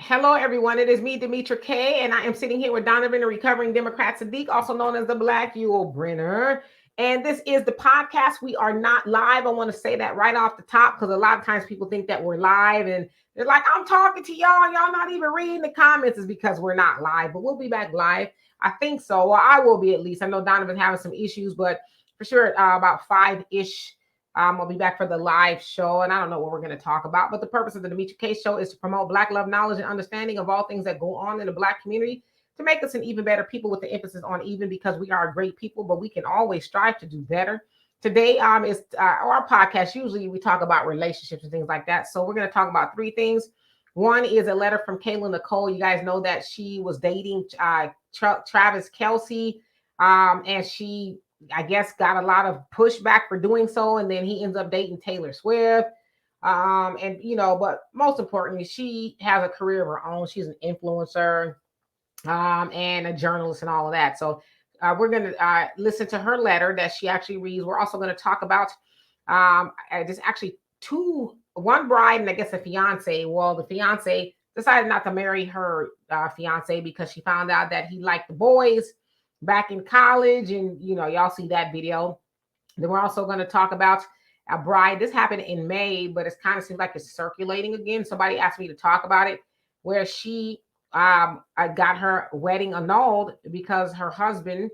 Hello, everyone. It is me, Demetra Kaye, and I am sitting here with Donovan, a recovering Democrat Sadiq, also known as the Black Yule Brenner. And this is the podcast. We are not live. I want to say that right off the top because a lot of times people think that we're live and they're like, I'm talking to y'all. Y'all not even reading the comments. Is because we're not live, but we'll be back live. I think so. Well, I will be at least. I know Donovan's having some issues, but for sure, about 5-ish. I'll be back for the live show, and I don't know what we're going to talk about. But the purpose of the Demetra K Show is to promote Black love, knowledge, and understanding of all things that go on in the Black community to make us an even better people with the emphasis on even because we are great people, but we can always strive to do better. Today is our podcast. Usually we talk about relationships and things like that. So we're going to talk about 3 things. One is a letter from Kayla Nicole. You guys know that she was dating Travis Kelce, and she I guess got a lot of pushback for doing so, and then he ends up dating Taylor Swift. But most importantly, she has a career of her own. She's an influencer, and a journalist and all of that. So we're going to listen to her letter that she actually reads. We're also going to talk about there's actually one bride and I guess a fiance. Well, the fiance decided not to marry her fiance because she found out that he liked the boys back in college, and y'all see that video. Then we're also going to talk about a bride. This happened in May, but it kind of seems like it's circulating again. Somebody asked me to talk about it, where she I got her wedding annulled because her husband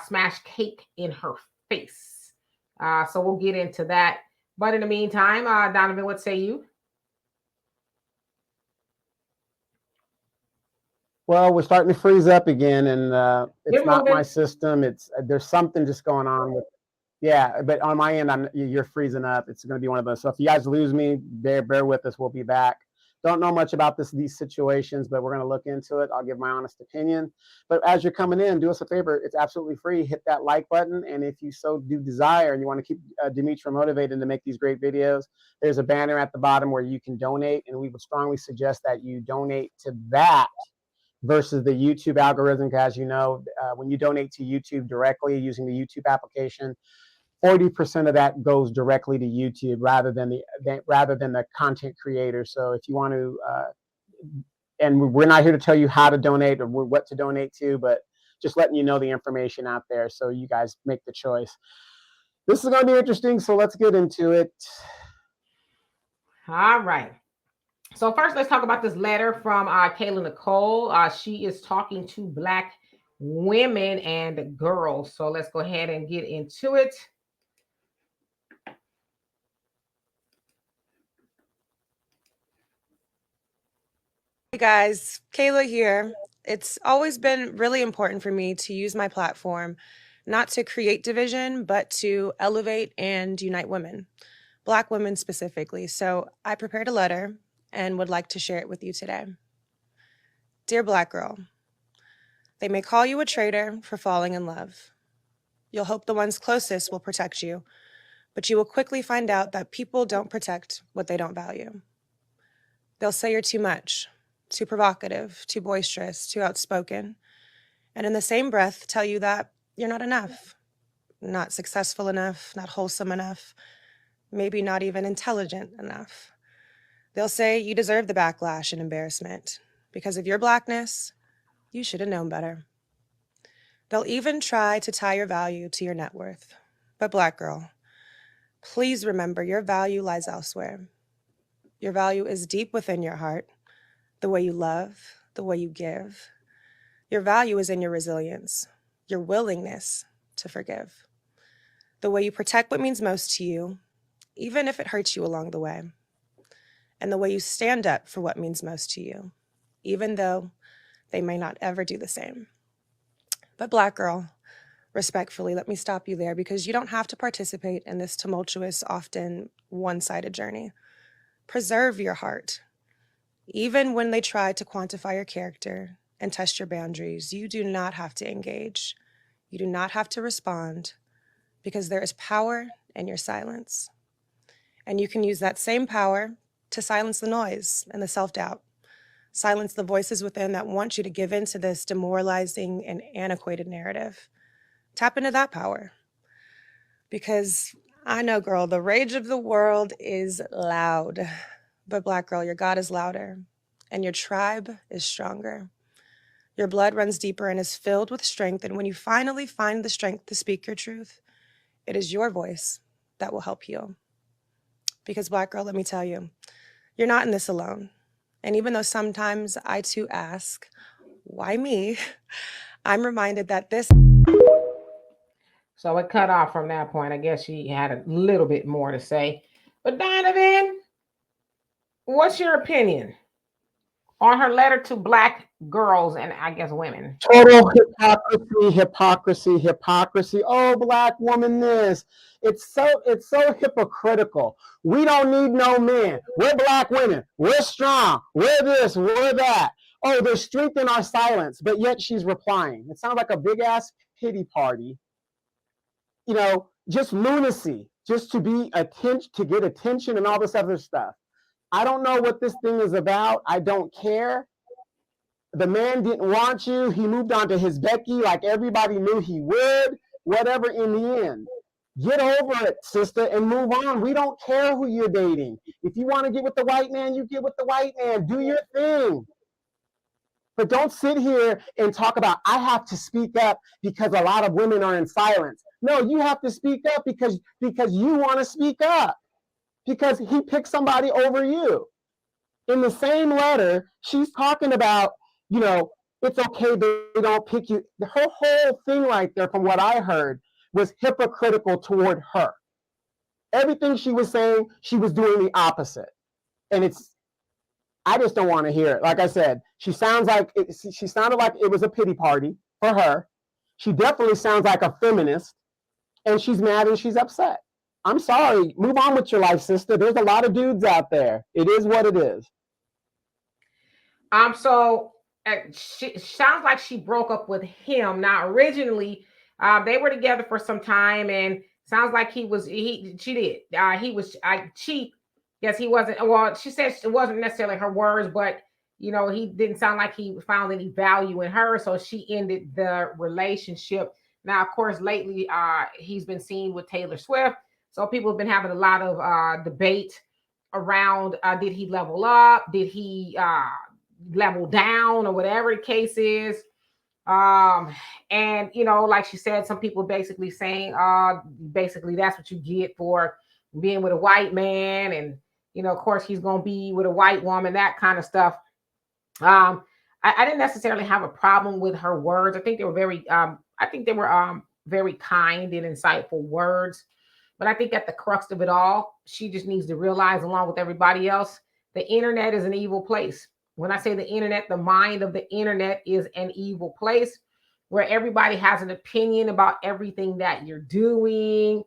smashed cake in her face. So we'll get into that. But in the meantime, Donovan, what say you? Well, we're starting to freeze up again, and it's You're not my moving. system. It's there's something just going on with, yeah. But on my end, you're freezing up. It's going to be one of those. So if you guys lose me, bear with us. We'll be back. Don't know much about these situations, but we're going to look into it. I'll give my honest opinion. But as you're coming in, do us a favor. It's absolutely free. Hit that like button, and if you so do desire, and you want to keep Demetra motivated to make these great videos, there's a banner at the bottom where you can donate, and we would strongly suggest that you donate to that versus the YouTube algorithm. As you know, when you donate to YouTube directly using the YouTube application, 40% of that goes directly to YouTube rather than the content creator. So if you want to, and we're not here to tell you how to donate or what to donate to, but just letting you know the information out there so you guys make the choice. This is going to be interesting, so let's get into it. All right. So first, let's talk about this letter from Kayla Nicole. She is talking to Black women and girls. So let's go ahead and get into it. Hey guys, Kayla here. It's always been really important for me to use my platform not to create division, but to elevate and unite women, Black women specifically. So I prepared a letter and would like to share it with you today. Dear Black girl, they may call you a traitor for falling in love. You'll hope the ones closest will protect you, but you will quickly find out that people don't protect what they don't value. They'll say you're too much, too provocative, too boisterous, too outspoken, and in the same breath tell you that you're not enough, not successful enough, not wholesome enough, maybe not even intelligent enough. They'll say you deserve the backlash and embarrassment. Because of your Blackness, you should have known better. They'll even try to tie your value to your net worth. But Black girl, please remember your value lies elsewhere. Your value is deep within your heart, the way you love, the way you give. Your value is in your resilience, your willingness to forgive, the way you protect what means most to you, even if it hurts you along the way, and the way you stand up for what means most to you, even though they may not ever do the same. But Black girl, respectfully, let me stop you there because you don't have to participate in this tumultuous, often one-sided journey. Preserve your heart. Even when they try to quantify your character and test your boundaries, you do not have to engage. You do not have to respond because there is power in your silence. And you can use that same power to silence the noise and the self-doubt. Silence the voices within that want you to give in to this demoralizing and antiquated narrative. Tap into that power. Because I know, girl, the rage of the world is loud. But Black girl, your God is louder. and your tribe is stronger. Your blood runs deeper and is filled with strength. And when you finally find the strength to speak your truth, it is your voice that will help heal. Because, Black girl, let me tell you, you're not in this alone. And even though sometimes I too ask, why me? I'm reminded that this. So it cut off from that point. I guess she had a little bit more to say. But Donovan, what's your opinion on her letter to Black girls and I guess women? Total hypocrisy. Oh, Black woman, this. It's so hypocritical. We don't need no men. We're Black women. We're strong. We're this. We're that. Oh, there's strength in our silence, but yet she's replying. It sounds like a big ass pity party. Just lunacy, just to get attention and all this other stuff. I don't know what this thing is about. I don't care. The man didn't want you. He moved on to his Becky like everybody knew he would. Whatever in the end. Get over it, sister, and move on. We don't care who you're dating. If you want to get with the white man, you get with the white man. Do your thing. But don't sit here and talk about, I have to speak up because a lot of women are in silence. No, you have to speak up because you want to speak up. Because he picked somebody over you. In the same letter, she's talking about, it's okay they don't pick you. Her whole thing right there, from what I heard, was hypocritical toward her. Everything she was saying, she was doing the opposite. And I just don't want to hear it. Like I said, she sounded like it was a pity party for her. She definitely sounds like a feminist, and she's mad and she's upset. I'm sorry. Move on with your life, sister. There's a lot of dudes out there. It is what it is. So she sounds like she broke up with him. Now, originally, they were together for some time, and sounds like she did. He was cheap. Yes, he wasn't. Well, she said it wasn't necessarily her words, but he didn't sound like he found any value in her, so she ended the relationship. Now, of course, lately, he's been seen with Taylor Swift, so people have been having a lot of debate around did he level up? Did he level down, or whatever the case is? And like she said, some people basically saying basically that's what you get for being with a white man, and of course he's gonna be with a white woman, that kind of stuff. I didn't necessarily have a problem with her words. I think they were very kind and insightful words. But I think at the crux of it all, she just needs to realize, along with everybody else, the internet is an evil place. When I say the internet, the mind of the internet is an evil place where everybody has an opinion about everything that you're doing.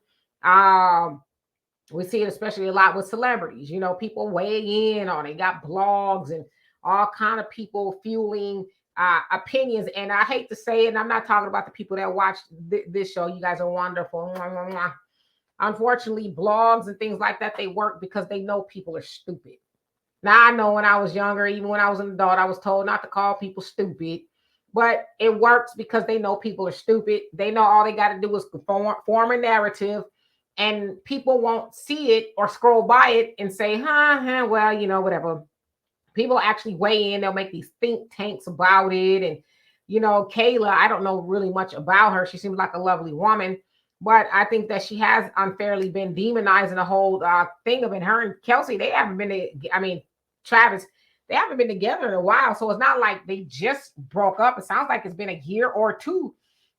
We see it especially a lot with celebrities. People weigh in, or they got blogs and all kind of people fueling opinions. And I hate to say it, and I'm not talking about the people that watch this show. You guys are wonderful. Unfortunately, blogs and things like that, they work because they know people are stupid. Now, I know when I was younger, even when I was an adult, I was told not to call people stupid. But it works because they know people are stupid. They know all they got to do is form a narrative, and people won't see it or scroll by it and say, well, whatever. People actually weigh in. They'll make these think tanks about it. And, Kayla, I don't know really much about her. She seems like a lovely woman. But I think that she has unfairly been demonizing the whole thing of it. Her and Kelsey, they haven't been, Travis, they haven't been together in a while. So it's not like they just broke up. It sounds like it's been a year or two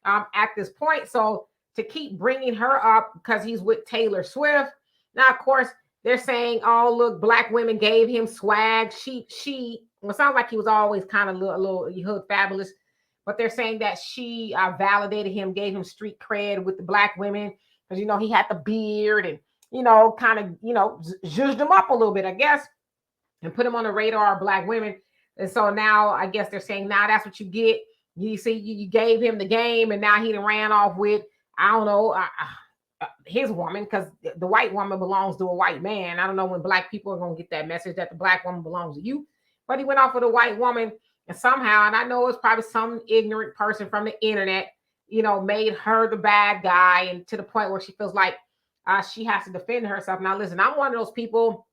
at this point. So to keep bringing her up because he's with Taylor Swift. Now, of course, they're saying, oh, look, Black women gave him swag. Well, it sounds like he was always kind of a little hood fabulous. But they're saying that she validated him, gave him street cred with the Black women because, he had the beard and, kind of, zhuzhed him up a little bit, I guess, and put him on the radar of Black women. And so now I guess they're saying, now that's what you get. You see, you gave him the game, and now he done ran off with, I don't know, his woman, because the white woman belongs to a white man. I don't know when Black people are going to get that message that the Black woman belongs to you. But he went off with a white woman. And somehow, and I know it's probably some ignorant person from the internet, made her the bad guy, and to the point where she feels like she has to defend herself. Now, listen, I'm one of those people.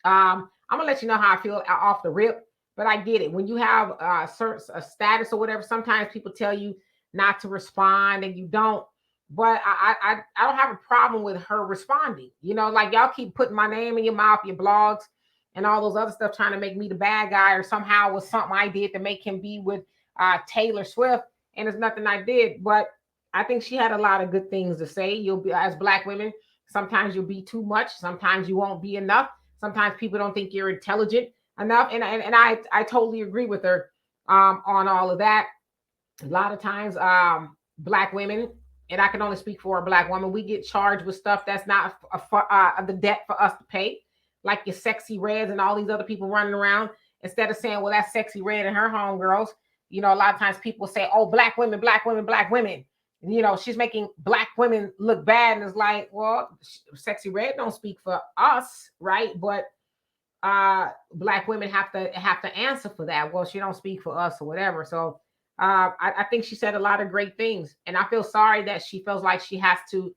I'm gonna let you know how I feel off the rip. But I get it. When you have a status or whatever, sometimes people tell you not to respond and you don't. But I don't have a problem with her responding. Like y'all keep putting my name in your mouth, your blogs, and all those other stuff, trying to make me the bad guy or somehow was something I did to make him be with Taylor Swift. And it's nothing I did. But I think she had a lot of good things to say. You'll be, as Black women, sometimes you'll be too much. Sometimes you won't be enough. Sometimes people don't think you're intelligent enough. And I totally agree with her on all of that. A lot of times, Black women, and I can only speak for a Black woman, we get charged with stuff that's not the debt for us to pay, like your sexy reds and all these other people running around. Instead of saying, well, that's sexy red and her homegirls, a lot of times people say, oh, Black women, Black women, Black women. She's making Black women look bad. And it's like, well, sexy red don't speak for us, right? But Black women have to answer for that. Well, she don't speak for us or whatever. So I think she said a lot of great things, and I feel sorry that she feels like she has to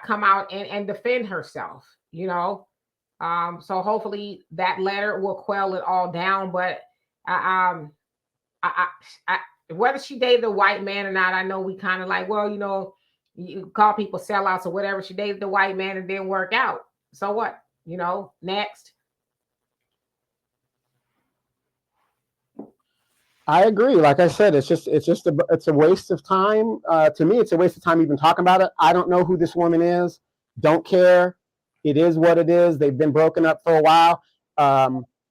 come out and defend herself. So hopefully that letter will quell it all down. But I, whether she dated a white man or not, I know we kind of like, well, you call people sellouts or whatever. She dated the white man and didn't work out. So what? Next. I agree. Like I said, it's a waste of time. To me, it's a waste of time even talking about it. I don't know who this woman is. Don't care. It is what it is. They've been broken up for a while.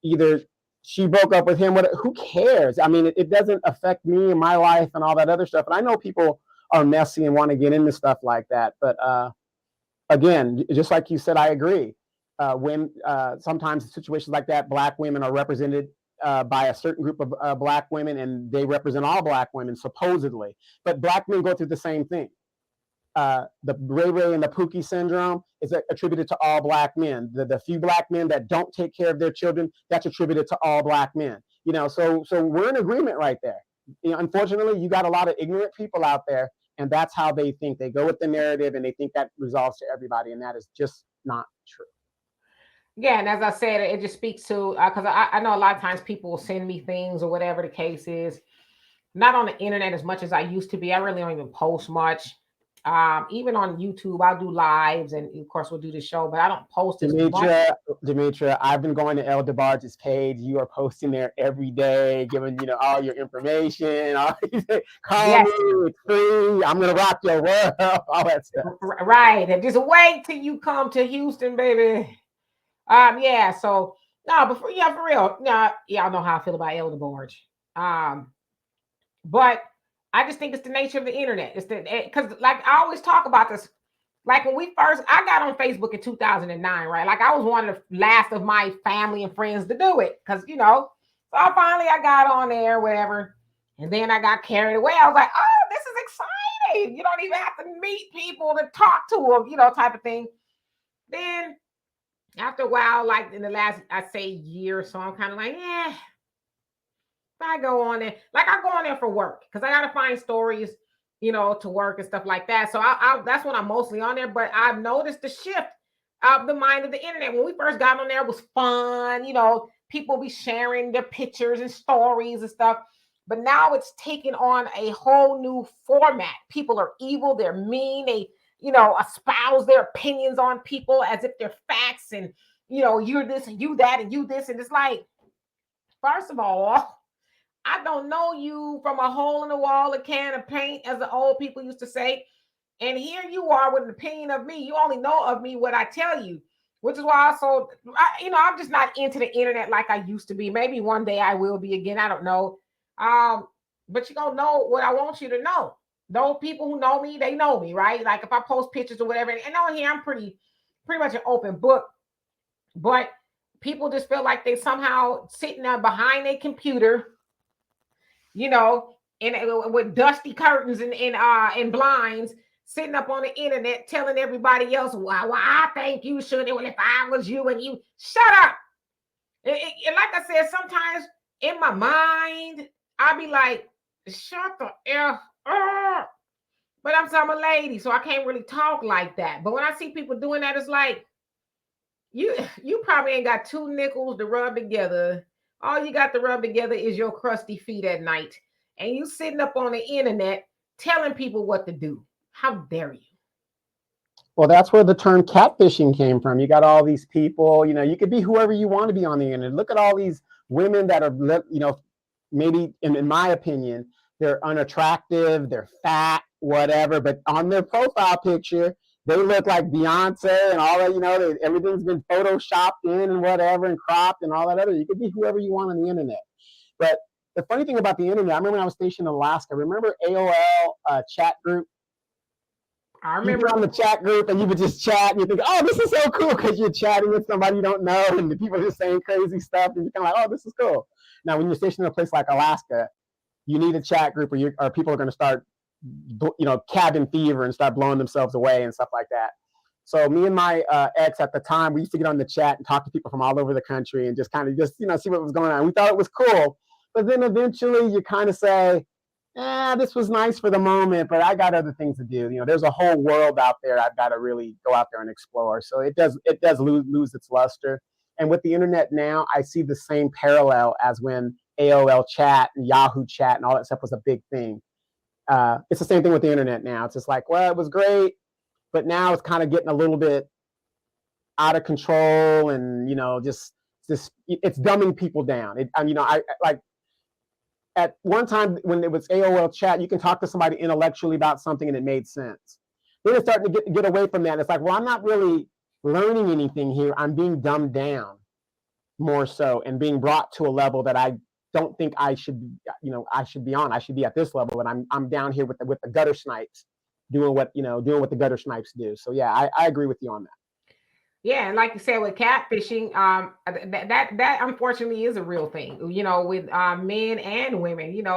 Either she broke up with him. Who cares? I mean, it doesn't affect me and my life and all that other stuff. And I know people are messy and want to get into stuff like that. But again, just like you said, I agree. When sometimes in situations like that, Black women are represented by a certain group of Black women, and they represent all Black women, supposedly. But Black men go through the same thing. The Ray Ray and the Pookie syndrome is attributed to all Black men. The few Black men that don't take care of their children, that's attributed to all Black men. So we're in agreement right there. Unfortunately, you got a lot of ignorant people out there, and that's how they think. They go with the narrative, and they think that resolves to everybody, and that is just not true. Yeah, and as I said, it just speaks to because I know a lot of times people will send me things or whatever the case is. Not on the internet as much as I used to be. I really don't even post much. Even on YouTube, I'll do lives, and of course we'll do the show, but I don't post as much. Demetra, I've been going to El DeBarge's page. You are posting there every day, giving all your information. Call me, it's free. I'm gonna rock your world, all that stuff. Right, and just wait till you come to Houston, baby. Yeah. So no, but for real, y'all know how I feel about El DeBarge. But I just think it's the nature of the internet. It's because like I always talk about this. Like when I got on Facebook in 2009, right? Like I was one of the last of my family and friends to do it. Cause so I got on there, whatever. And then I got carried away. I was like, oh, this is exciting. You don't even have to meet people to talk to them, type of thing. Then after a while, like in the last, I'd say year or so, I'm kind of like, I go on there, like I go on there for work because I gotta find stories, to work and stuff like that. So that's when I'm mostly on there. But I've noticed the shift of the mind of the internet. When we first got on there, it was fun, people be sharing their pictures and stories and stuff. But now it's taken on a whole new format. People are evil, they're mean, they espouse their opinions on people as if they're facts, and you're this and you that and you this, and it's like, first of all, I don't know you from a hole in the wall, a can of paint, as the old people used to say. And here you are with an opinion of me. You only know of me what I tell you, which is why I'm just not into the internet like I used to be. Maybe one day I will be again. I don't know. But you're going to know what I want you to know. Those people who know me, they know me, right? Like if I post pictures or whatever, and on here, I'm pretty much an open book. But people just feel like they somehow sitting there behind a computer, and with dusty curtains and blinds, sitting up on the internet telling everybody else why I think you should. Well, if I was you and you, shut up. And like I said, sometimes in my mind, I'll be like, shut the F up. But I'm a lady, so I can't really talk like that. But when I see people doing that, it's like, you probably ain't got two nickels to rub together All you got to rub together is your crusty feet at night. And you sitting up on the internet telling people what to do. How dare you? Well, that's where the term catfishing came from. You got all these people, you could be whoever you want to be on the internet. Look at all these women that are, maybe in my opinion, they're unattractive, they're fat, whatever, but on their profile picture, they look like Beyonce and all that, everything's been photoshopped in and whatever and cropped and all that other. You could be whoever you want on the internet. But the funny thing about the internet, I remember when I was stationed in Alaska, remember AOL chat group? I remember You were on the chat group and you would just chat and you think, oh, this is so cool because you're chatting with somebody you don't know and the people are just saying crazy stuff and you're kind of like, oh, this is cool. Now, when you're stationed in a place like Alaska, you need a chat group or people are going to start, cabin fever and start blowing themselves away and stuff like that. So me and my ex at the time, we used to get on the chat and talk to people from all over the country and just kind of see what was going on. We thought it was cool. But then eventually you kind of say, this was nice for the moment, but I got other things to do. There's a whole world out there I've got to really go out there and explore. So it does lose its luster. And with the internet now, I see the same parallel as when AOL chat and Yahoo chat and all that stuff was a big thing. It's the same thing with the internet now. It's just like, well, it was great, but now it's kind of getting a little bit out of control and, just it's dumbing people down. I like, at one time when it was AOL chat, you can talk to somebody intellectually about something and it made sense. Then it's starting to get away from that. It's like, well, I'm not really learning anything here. I'm being dumbed down more so and being brought to a level that I don't think I should be on. I should be at this level, but I'm down here with the gutter snipes doing what the gutter snipes do. So yeah, I agree with you on that. Yeah, and like you said with catfishing, that unfortunately is a real thing. With men and women.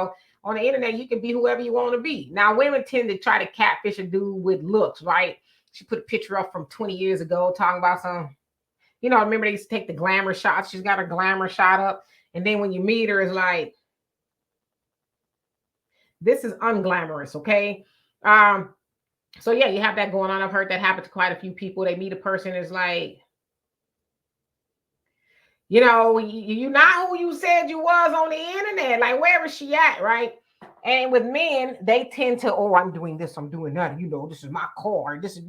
On the internet, you can be whoever you want to be. Now, women tend to try to catfish a dude with looks, right? She put a picture up from 20 years ago talking about some. Remember they used to take the glamour shots. She's got a glamour shot up, and then when you meet her, it's like, this is unglamorous, okay? So yeah, you have that going on. I've heard that happen to quite a few people. They meet a person, it's like, you're not who you said you was on the internet. Like, where is she at, right? And with men, they tend to, oh, I'm doing this, I'm doing that. This is my car. This is,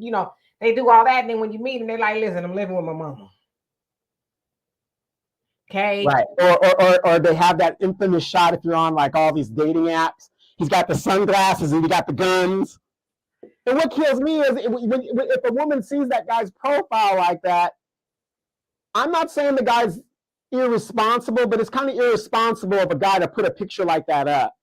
they do all that. And then when you meet them, they're like, listen, I'm living with my mama. Okay. Right. Or they have that infamous shot if you're on like all these dating apps. He's got the sunglasses and he got the guns. And what kills me is if a woman sees that guy's profile like that, I'm not saying the guy's irresponsible, but it's kind of irresponsible of a guy to put a picture like that up.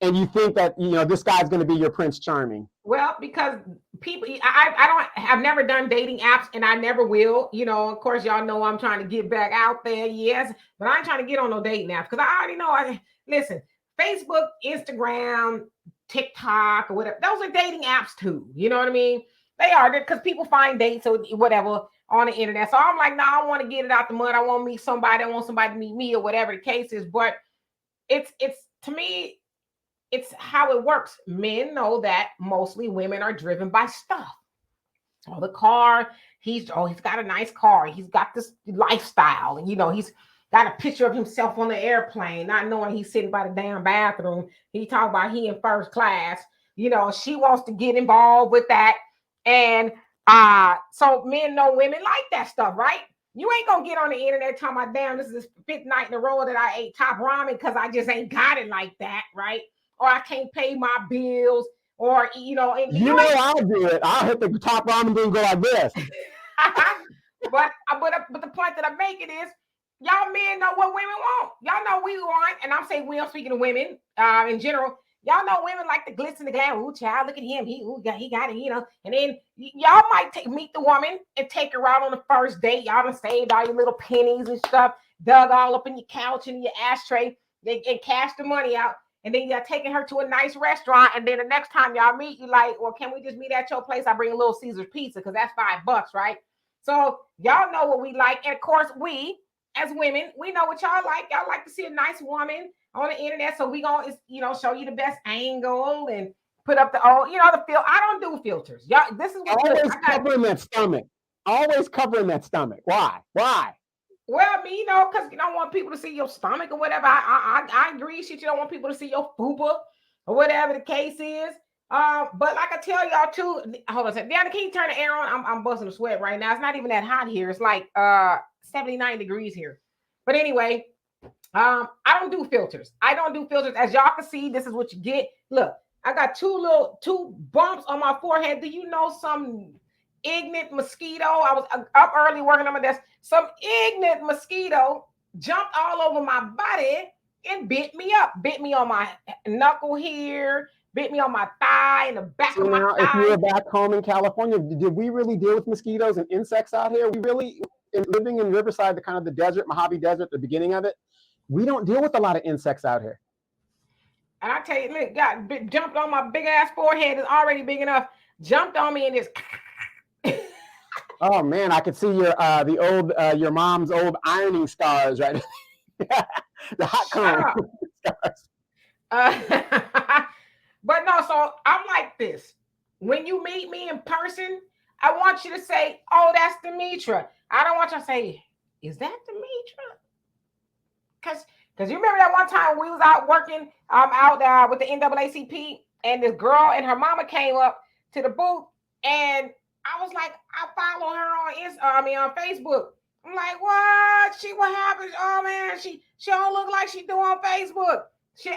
And you think that, this guy's going to be your Prince Charming. Well, because people, I've never done dating apps and I never will. Of course, y'all know I'm trying to get back out there. Yes, but I ain't trying to get on no dating apps because I already know. Listen, Facebook, Instagram, TikTok, or whatever, those are dating apps too. You know what I mean? They are, because people find dates or whatever on the internet. So I'm like, no, I want to get it out the mud. I want to meet somebody. I want somebody to meet me or whatever the case is. But it's to me, it's how it works. Men know that mostly women are driven by stuff. Oh, the car, he's got a nice car. He's got this lifestyle. And, he's got a picture of himself on the airplane, not knowing he's sitting by the damn bathroom. He talk about he in first class. She wants to get involved with that. And so men know women like that stuff, right? You ain't gonna get on the internet talking about, damn, this is the 5th night in a row that I ate top ramen because I just ain't got it like that, right? Or I can't pay my bills, or and I'll do it. I'll hit the top ramen and go like this. but the point that I'm making is, y'all men know what women want. Y'all know we want, and I'm saying we, I'm speaking of women in general. Y'all know women like the glitz and the glam. Ooh, child, look at him. He got it, And then y'all might meet the woman and take her out on the first date. Y'all done saved all your little pennies and stuff, dug all up in your couch and your ashtray, and cashed the money out. And then you're taking her to a nice restaurant. And then the next time y'all meet, you like, well, can we just meet at your place? I bring a Little Caesars pizza because that's $5, right? So y'all know what we like. And of course, we as women, we know what y'all like. Y'all like to see a nice woman on the internet. So we gonna, show you the best angle and put up the the I don't do filters. Y'all, this is what always covering that stomach. Always covering that stomach. Why? Well, I mean, because you don't want people to see your stomach or whatever. I agree. Shit, you don't want people to see your fupa or whatever the case is. But like I tell y'all too, hold on a second. Deanna, can you turn the air on? I'm busting a sweat right now. It's not even that hot here. It's like 79 degrees here. But anyway, I don't do filters. I don't do filters. As y'all can see, this is what you get. Look, I got two bumps on my forehead. Do you know some ignorant mosquito? I was up early working on my desk. Some ignorant mosquito jumped all over my body and bit me up. Bit me on my knuckle here, bit me on my thigh and the back So of my now, thigh. if you were back home in California, did we really deal with mosquitoes and insects out here? We really, living in Riverside, the kind of the desert, Mojave Desert, the beginning of it, we don't deal with a lot of insects out here. And I tell you, look, jumped on my big ass forehead. It's already big enough. Jumped on me and just. Oh man, I could see your mom's old ironing scars, right? The hot comb scars. But no, so I'm like this. When you meet me in person, I want you to say, "Oh, that's Demetra." I don't want you to say, "Is that Demetra?" Because you remember that one time we was out working out with the NAACP, and this girl and her mama came up to the booth, and I was like, I follow her on Facebook. I'm like, what happened? Oh man, she don't look like she do on Facebook. She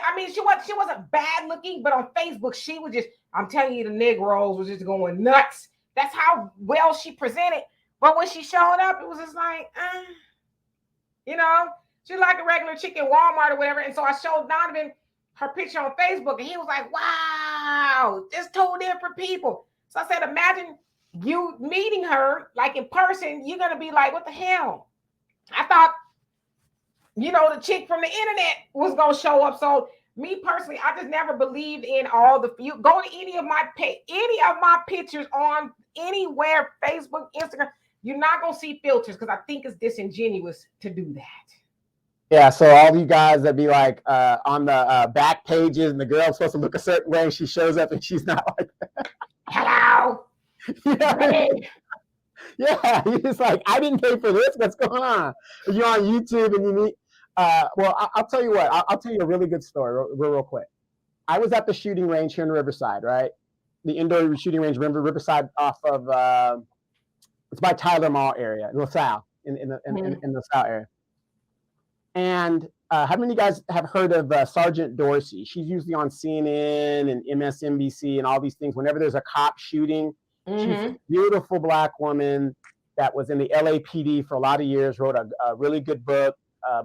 wasn't bad looking, but on Facebook, she was just, I'm telling you, the Negroes was just going nuts. That's how well she presented. But when she showed up, it was just like, she's like a regular chick in Walmart or whatever. And so I showed Donovan her picture on Facebook, and he was like, wow, there's two different people. So I said, imagine you meeting her like in person, you're going to be like, what the hell? I thought, the chick from the internet was going to show up. So me personally, I just never believed in all you go to any of my pictures on anywhere, Facebook, Instagram, you're not going to see filters because I think it's disingenuous to do that. Yeah, so all you guys that be like on the back pages and the girl's supposed to look a certain way and she shows up and she's not like that. Hello. Yeah, he's like, I didn't pay for this. What's going on? You're on YouTube and you meet. Well, I'll tell you what. I'll tell you a really good story real quick. I was at the shooting range here in Riverside, right? The indoor shooting range, Riverside, off of it's by Tyler Mall area, LaSalle, in the LaSalle area. And how many of you guys have heard of Sergeant Dorsey? She's usually on CNN and MSNBC and all these things. Whenever there's a cop shooting, she's a beautiful Black woman that was in the LAPD for a lot of years, wrote a really good book,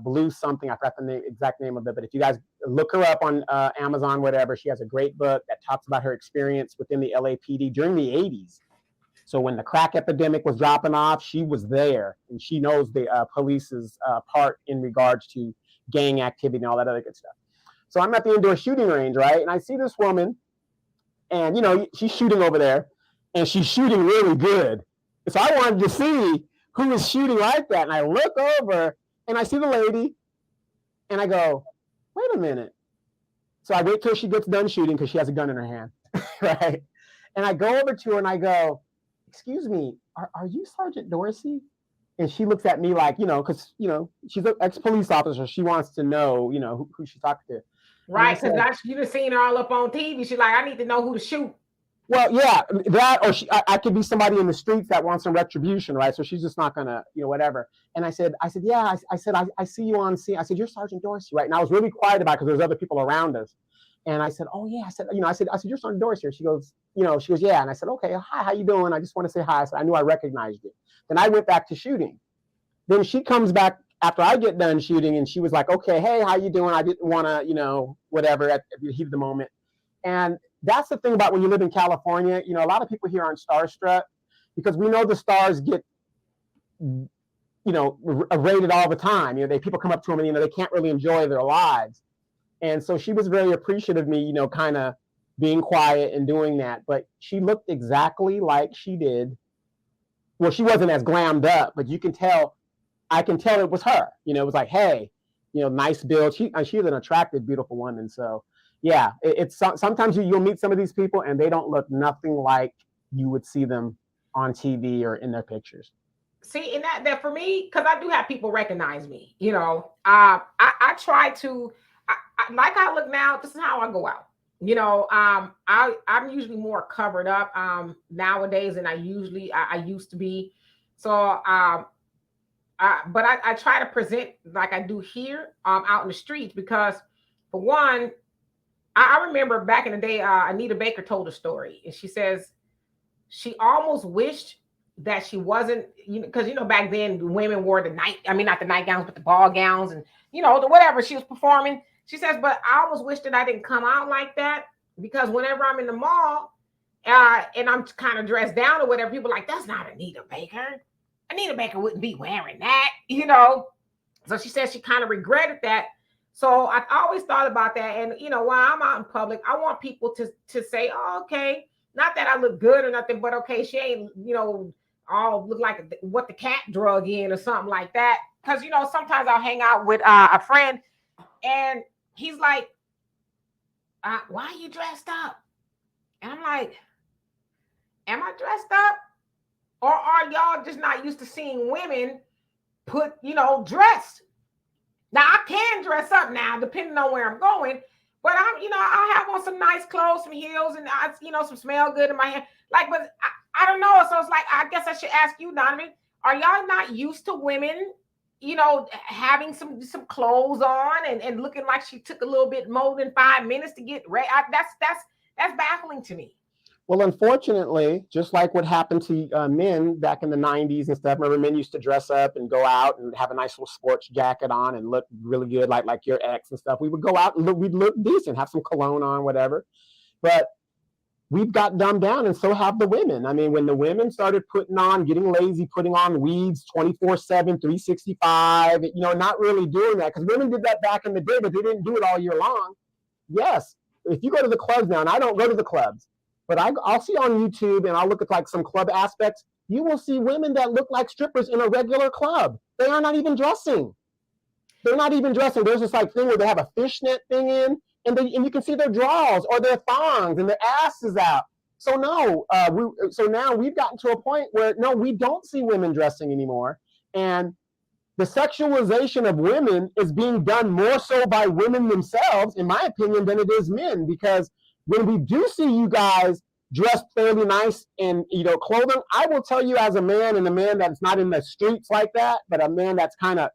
Blue something. I forgot the exact name of it. But if you guys look her up on Amazon, whatever, she has a great book that talks about her experience within the LAPD during the 80s. So when the crack epidemic was dropping off, she was there, and she knows the police's part in regards to gang activity and all that other good stuff. So I'm at the indoor shooting range, right? And I see this woman, and she's shooting over there, and she's shooting really good. So I wanted to see who was shooting like that. And I look over, and I see the lady, and I go, wait a minute. So I wait till she gets done shooting because she has a gun in her hand, right? And I go over to her, and I go, excuse me, are you Sergeant Dorsey? And she looks at me like, because, she's an ex-police officer. She wants to know, who she's talking to. Right, because you've seen her all up on TV. She's like, I need to know who to shoot. Well, yeah, that, or I could be somebody in the streets that wants some retribution, right? So she's just not going to, whatever. And I said, yeah, I see you on scene. I said, you're Sergeant Dorsey, right? And I was really quiet about it because there's other people around us. And I said, oh yeah, I said, you're Sergeant Dorsey. She goes, yeah. And I said, okay, hi, how you doing? I just want to say hi. I said, I knew I recognized you. Then I went back to shooting. Then she comes back after I get done shooting, and she was like, okay, hey, how you doing? I didn't want to, whatever, at the heat of the moment. And that's the thing about when you live in California, a lot of people here aren't starstruck because we know the stars get, rated all the time. People come up to them and, they can't really enjoy their lives. And so she was very appreciative of me, kind of being quiet and doing that. But she looked exactly like she did. Well, she wasn't as glammed up, but I can tell it was her. It was like, hey, nice build. She's an attractive, beautiful woman. So, yeah, it's sometimes you'll meet some of these people and they don't look nothing like you would see them on TV or in their pictures. See, and that for me, because I do have people recognize me, I try to, like I look now, this is how I go out. I'm usually more covered up nowadays than I used to be. So, but I try to present like I do here out in the streets because, for one, I remember back in the day, Anita Baker told a story, and she says she almost wished that she wasn't, because back then women wore not the nightgowns, but the ball gowns, and the whatever she was performing. She says, but I almost wish that I didn't come out like that, because whenever I'm in the mall and I'm kind of dressed down or whatever, people are like, that's not Anita Baker. Anita Baker wouldn't be wearing that. So she says she kind of regretted that. So I've always thought about that. And, while I'm out in public, I want people to say, oh, okay, not that I look good or nothing, but okay, she ain't, all look like what the cat drug in or something like that. Because, sometimes I'll hang out with a friend and he's like, why are you dressed up? And I'm like, am I dressed up? Or are y'all just not used to seeing women put, dressed? Now I can dress up now, depending on where I'm going, but I have on some nice clothes, some heels, and some smell good in my hair. Like, but I don't know. So it's like, I guess I should ask you, Donovan, are y'all not used to women, having some clothes on and looking like she took a little bit more than 5 minutes to get ready? That's baffling to me. Well, unfortunately, just like what happened to men back in the 90s and stuff, remember men used to dress up and go out and have a nice little sports jacket on and look really good, like your ex and stuff. We would go out and we'd look decent, have some cologne on, whatever. But we've got dumbed down, and so have the women. I mean, when the women started getting lazy, putting on weeds 24/7, 365, not really doing that, because women did that back in the day, but they didn't do it all year long. Yes, if you go to the clubs now, and I don't go to the clubs, but I'll see on YouTube and I'll look at like some club aspects, you will see women that look like strippers in a regular club. They are not even dressing. They're not even dressing. There's this like thing where they have a fishnet thing in, and you can see their drawers or their thongs and their ass is out. So now we've gotten to a point where no, we don't see women dressing anymore. And the sexualization of women is being done more so by women themselves, in my opinion, than it is men, because when we do see you guys dressed fairly nice in clothing, I will tell you as a man, and a man that's not in the streets like that, but a man that's kind of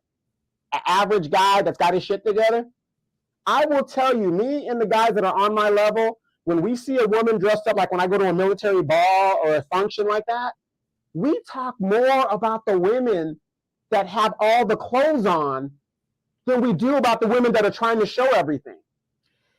an average guy that's got his shit together, I will tell you, me and the guys that are on my level, when we see a woman dressed up, like when I go to a military ball or a function like that, we talk more about the women that have all the clothes on than we do about the women that are trying to show everything.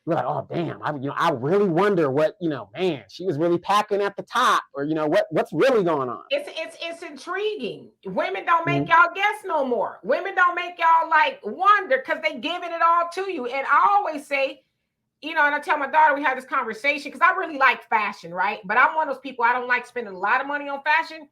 We're like, oh damn, I really wonder what, man, she was really packing at the top, or what's really going on. It's intriguing. Women don't make y'all guess no more. Women don't make y'all like wonder, because they giving it all to you. And I always say, and I tell my daughter, we had this conversation, because I really like fashion, right? But I'm one of those people, I don't like spending a lot of money on fashion.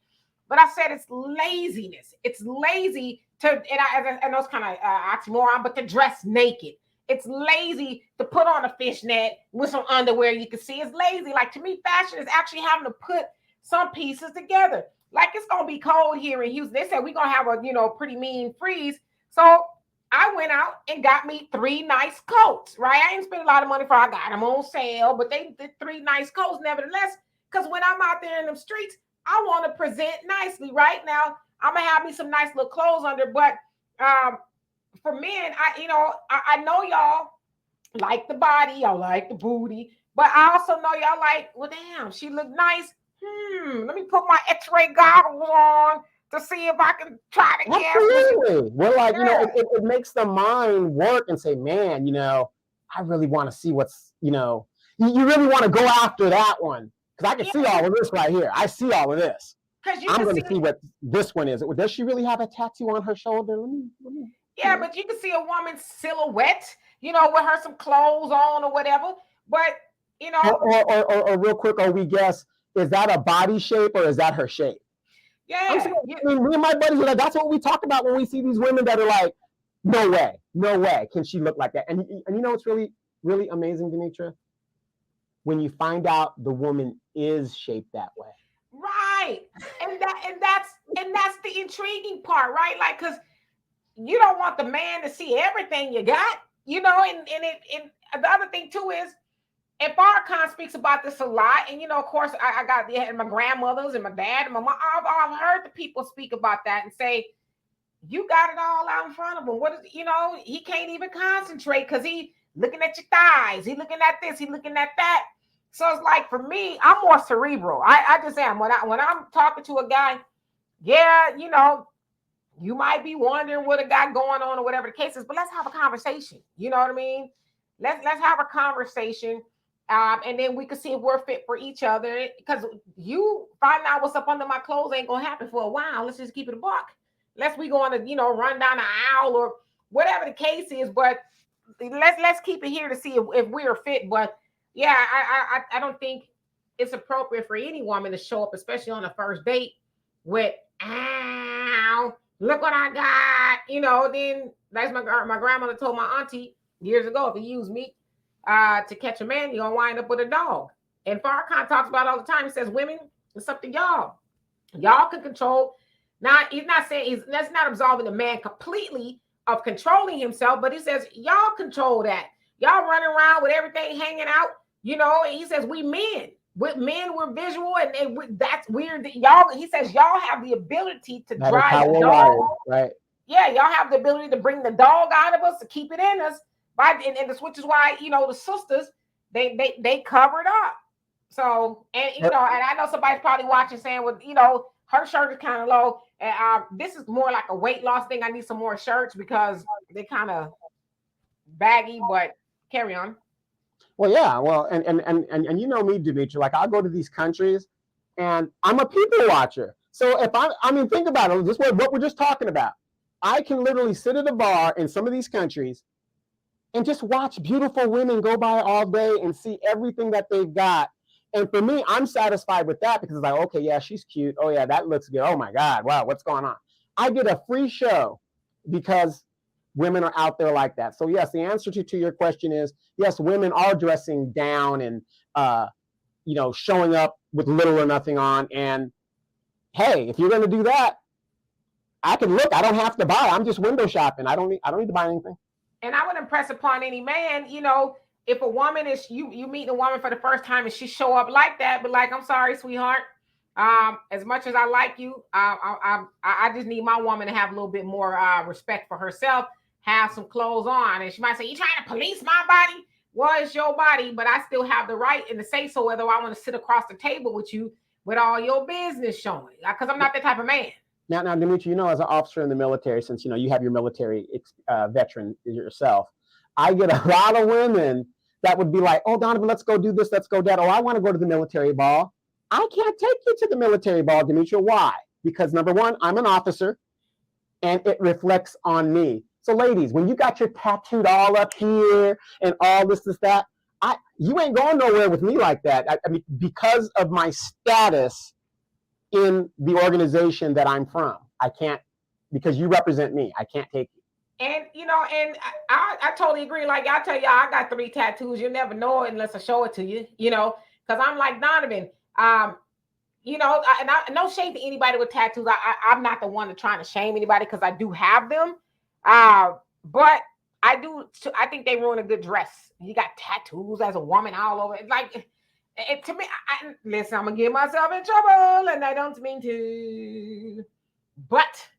But I said it's laziness. It's lazy to, and I know it's kind of oxymoron, but to dress naked. It's lazy to put on a fishnet with some underwear you can see. It's lazy. Like, to me, fashion is actually having to put some pieces together. Like, it's going to be cold here in Houston. They said we're going to have a, pretty mean freeze. So I went out and got me 3 nice coats, right? I ain't spent a lot of money for, I got them on sale, but they did 3 nice coats nevertheless, because when I'm out there in them streets, I want to present nicely. Right now, I'm going to have me some nice little clothes under, but for men, I know y'all like the body, y'all like the booty, but I also know y'all like, well, damn, she look nice. Let me put my X-ray goggles on to see if I can try to guess. Absolutely. We're like, it makes the mind work and say, man, I really want to see what's, you really want to go after that one, because I can see all of this right here. I see all of this. I'm going to see what this one is. Does she really have a tattoo on her shoulder? Let me. Yeah, but you can see a woman's silhouette, with her some clothes on or whatever. But, Or real quick, we guess, is that a body shape or is that her shape? Yeah. I mean, me and my buddies are like, that's what we talk about when we see these women that are like, no way can she look like that. And what's really, really amazing, Demetra? When you find out the woman is shaped that way. Right. And that's the intriguing part, right? Like, because you don't want the man to see everything you got, and the other thing too is, and Farrakhan speaks about this a lot. And of course, I got my grandmothers and my dad and my mom. I've heard the people speak about that and say, you got it all out in front of him. What is, he can't even concentrate because he looking at your thighs, he looking at this, he looking at that. So it's like, for me, I'm more cerebral. I just am. When I'm talking to a guy, yeah, you might be wondering what a guy going on or whatever the case is, but let's have a conversation. You know what I mean? Let's have a conversation. And then we can see if we're fit for each other. Because you find out what's up under my clothes ain't gonna happen for a while. Let's just keep it a buck. Unless we going to, run down the aisle or whatever the case is. But let's keep it here to see if we're fit. But yeah, I don't think it's appropriate for any woman to show up, especially on a first date, with ow, look what I got. Then that's my grandmother told my auntie years ago, if you use meat to catch a man, you're gonna wind up with a dog. And Farrakhan talks about it all the time. He says, women, it's up to y'all. Y'all can control. Now, he's not saying that's not absolving the man completely of controlling himself, but he says, y'all control that. Y'all running around with everything hanging out, and he says, we men. With men, we're visual, and that's weird. He says, y'all have the ability to drive the dog. Right. Yeah, y'all have the ability to bring the dog out of us, to keep it in us. Which is why, the sisters, they covered up. So, and I know somebody's probably watching saying, well, her shirt is kind of low. And this is more like a weight loss thing. I need some more shirts because they're kind of baggy, but carry on. Well, yeah. Well, and you know me, Demetra, like I'll go to these countries and I'm a people watcher. So I mean, think about it. Just what we're just talking about. I can literally sit at a bar in some of these countries and just watch beautiful women go by all day and see everything that they've got. And for me, I'm satisfied with that because it's like, okay, yeah, she's cute. Oh yeah, that looks good. Oh my God, wow, what's going on? I get a free show because women are out there like that. So yes, the answer to your question is yes, women are dressing down and showing up with little or nothing on. And hey, if you're going to do that, I can look. I don't have to buy. I'm just window shopping. I don't need to buy anything. And I would impress upon any man, if a woman is you meet a woman for the first time and she show up like that, but like, I'm sorry, sweetheart. As much as I like you, I just need my woman to have a little bit more respect for herself, have some clothes on. And she might say, you trying to police my body? Well, it's your body, but I still have the right and to say so whether I want to sit across the table with you with all your business showing. Because I'm not that type of man. Now, Demetra, as an officer in the military, since you have your military veteran yourself, I get a lot of women that would be like, "Oh, Donovan, let's go do this, let's go that." Oh, I want to go to the military ball. I can't take you to the military ball, Demetra. Why? Because number one, I'm an officer, and it reflects on me. So, ladies, when you got your tattooed all up here and all this, that, you ain't going nowhere with me like that. I mean, because of my status in the organization that I'm from, I can't, because you represent me. I can't take you. And and I totally agree. Like I tell y'all, I got 3 tattoos. You'll never know it unless I show it to you. Because I'm like Donovan. And no shade to anybody with tattoos. I'm not the one to trying to shame anybody because I do have them. But I do. I think they ruin a good dress. You got tattoos as a woman all over. It's like. To me, listen, I'm gonna get myself in trouble, and I don't mean to. But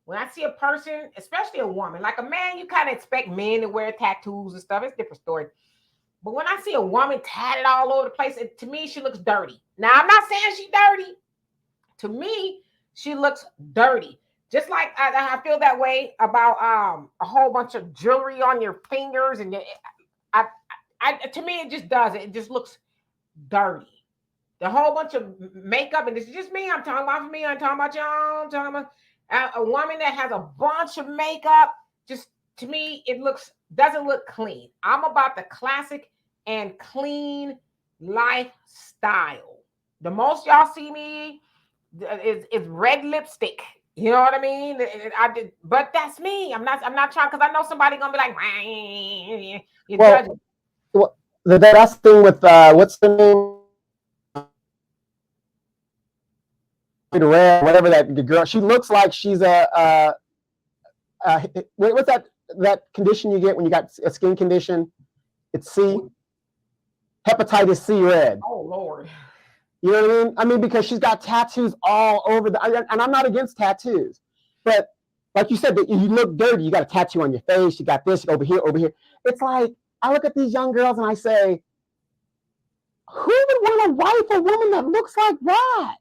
when I see a person, especially a woman, like a man, you kind of expect men to wear tattoos and stuff. It's a different story. But when I see a woman tatted all over the place, to me, she looks dirty. Now, I'm not saying she's dirty. To me, she looks dirty. Just like I feel that way about a whole bunch of jewelry on your fingers, and to me, it just does it. It just looks dirty. The whole bunch of makeup, and this is just me. I'm talking about for me. I'm talking about y'all. I'm talking about a woman that has a bunch of makeup. Just to me, it doesn't look clean. I'm about the classic and clean lifestyle. The most y'all see me is red lipstick. You know what I mean? But that's me. I'm not trying because I know somebody gonna be like, you're judging. Well, that's the thing with what's the name? red, whatever that girl. She looks like she's what's that condition you get when you got a skin condition? It's C, hepatitis C red. Oh Lord. You know what I mean? I mean, because she's got tattoos all over and I'm not against tattoos, but like you said, you look dirty. You got a tattoo on your face. You got this over here, over here. It's like, I look at these young girls and I say, who would want to wife a woman that looks like that?